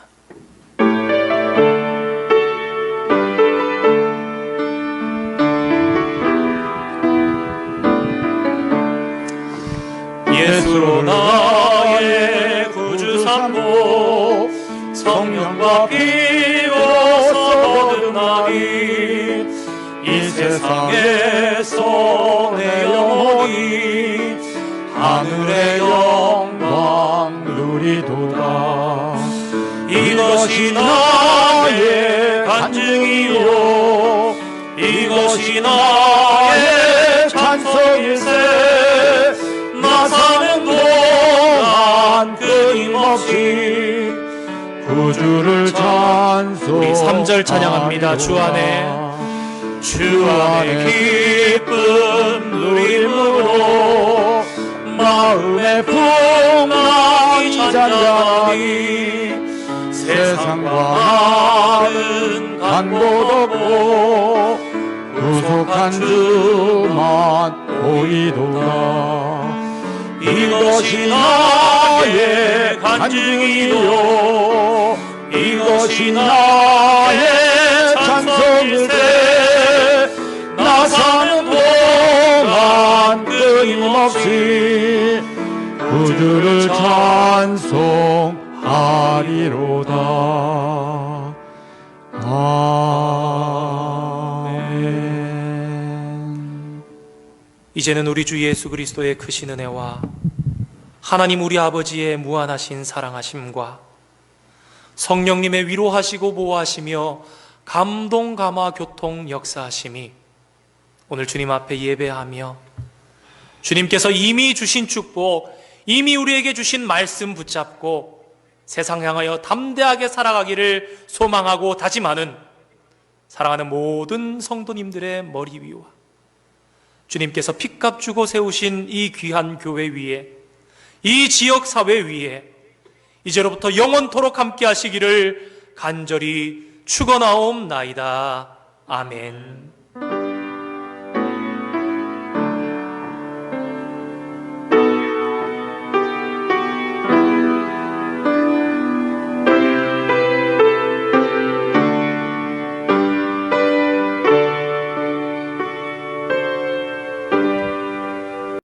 예수로 나의 구주 삼고 성령과 피로서 거듭나니 이 세상에서 내 영혼이 하늘의 영광 누리도다. 이것이 나의 간증이요 이것이 나의 찬송일세. 나 사는 동안 끊임없이 구주를 찬송. 우리 3절 찬양합니다. 주 안에 기쁨 누림으로 마음의 풍랑이 잔잔하니 세상과 나는 간곳 없고 구속한 주만 보이도다. 이것이 나의 간증이요 이것이 나의 찬송일세. 나 사는 동안 끊임없이 구주를 찬송하리로다. 아멘. 이제는 우리 주 예수 그리스도의 크신 은혜와 하나님 우리 아버지의 무한하신 사랑하심과 성령님의 위로하시고 보호하시며 감동 감화 교통 역사하심이 오늘 주님 앞에 예배하며 주님께서 이미 주신 축복, 이미 우리에게 주신 말씀 붙잡고 세상 향하여 담대하게 살아가기를 소망하고 다짐하는 사랑하는 모든 성도님들의 머리 위와 주님께서 핏값 주고 세우신 이 귀한 교회 위에, 이 지역 사회 위에 이제로부터 영원토록 함께 하시기를 간절히 축원하옵나이다. 아멘.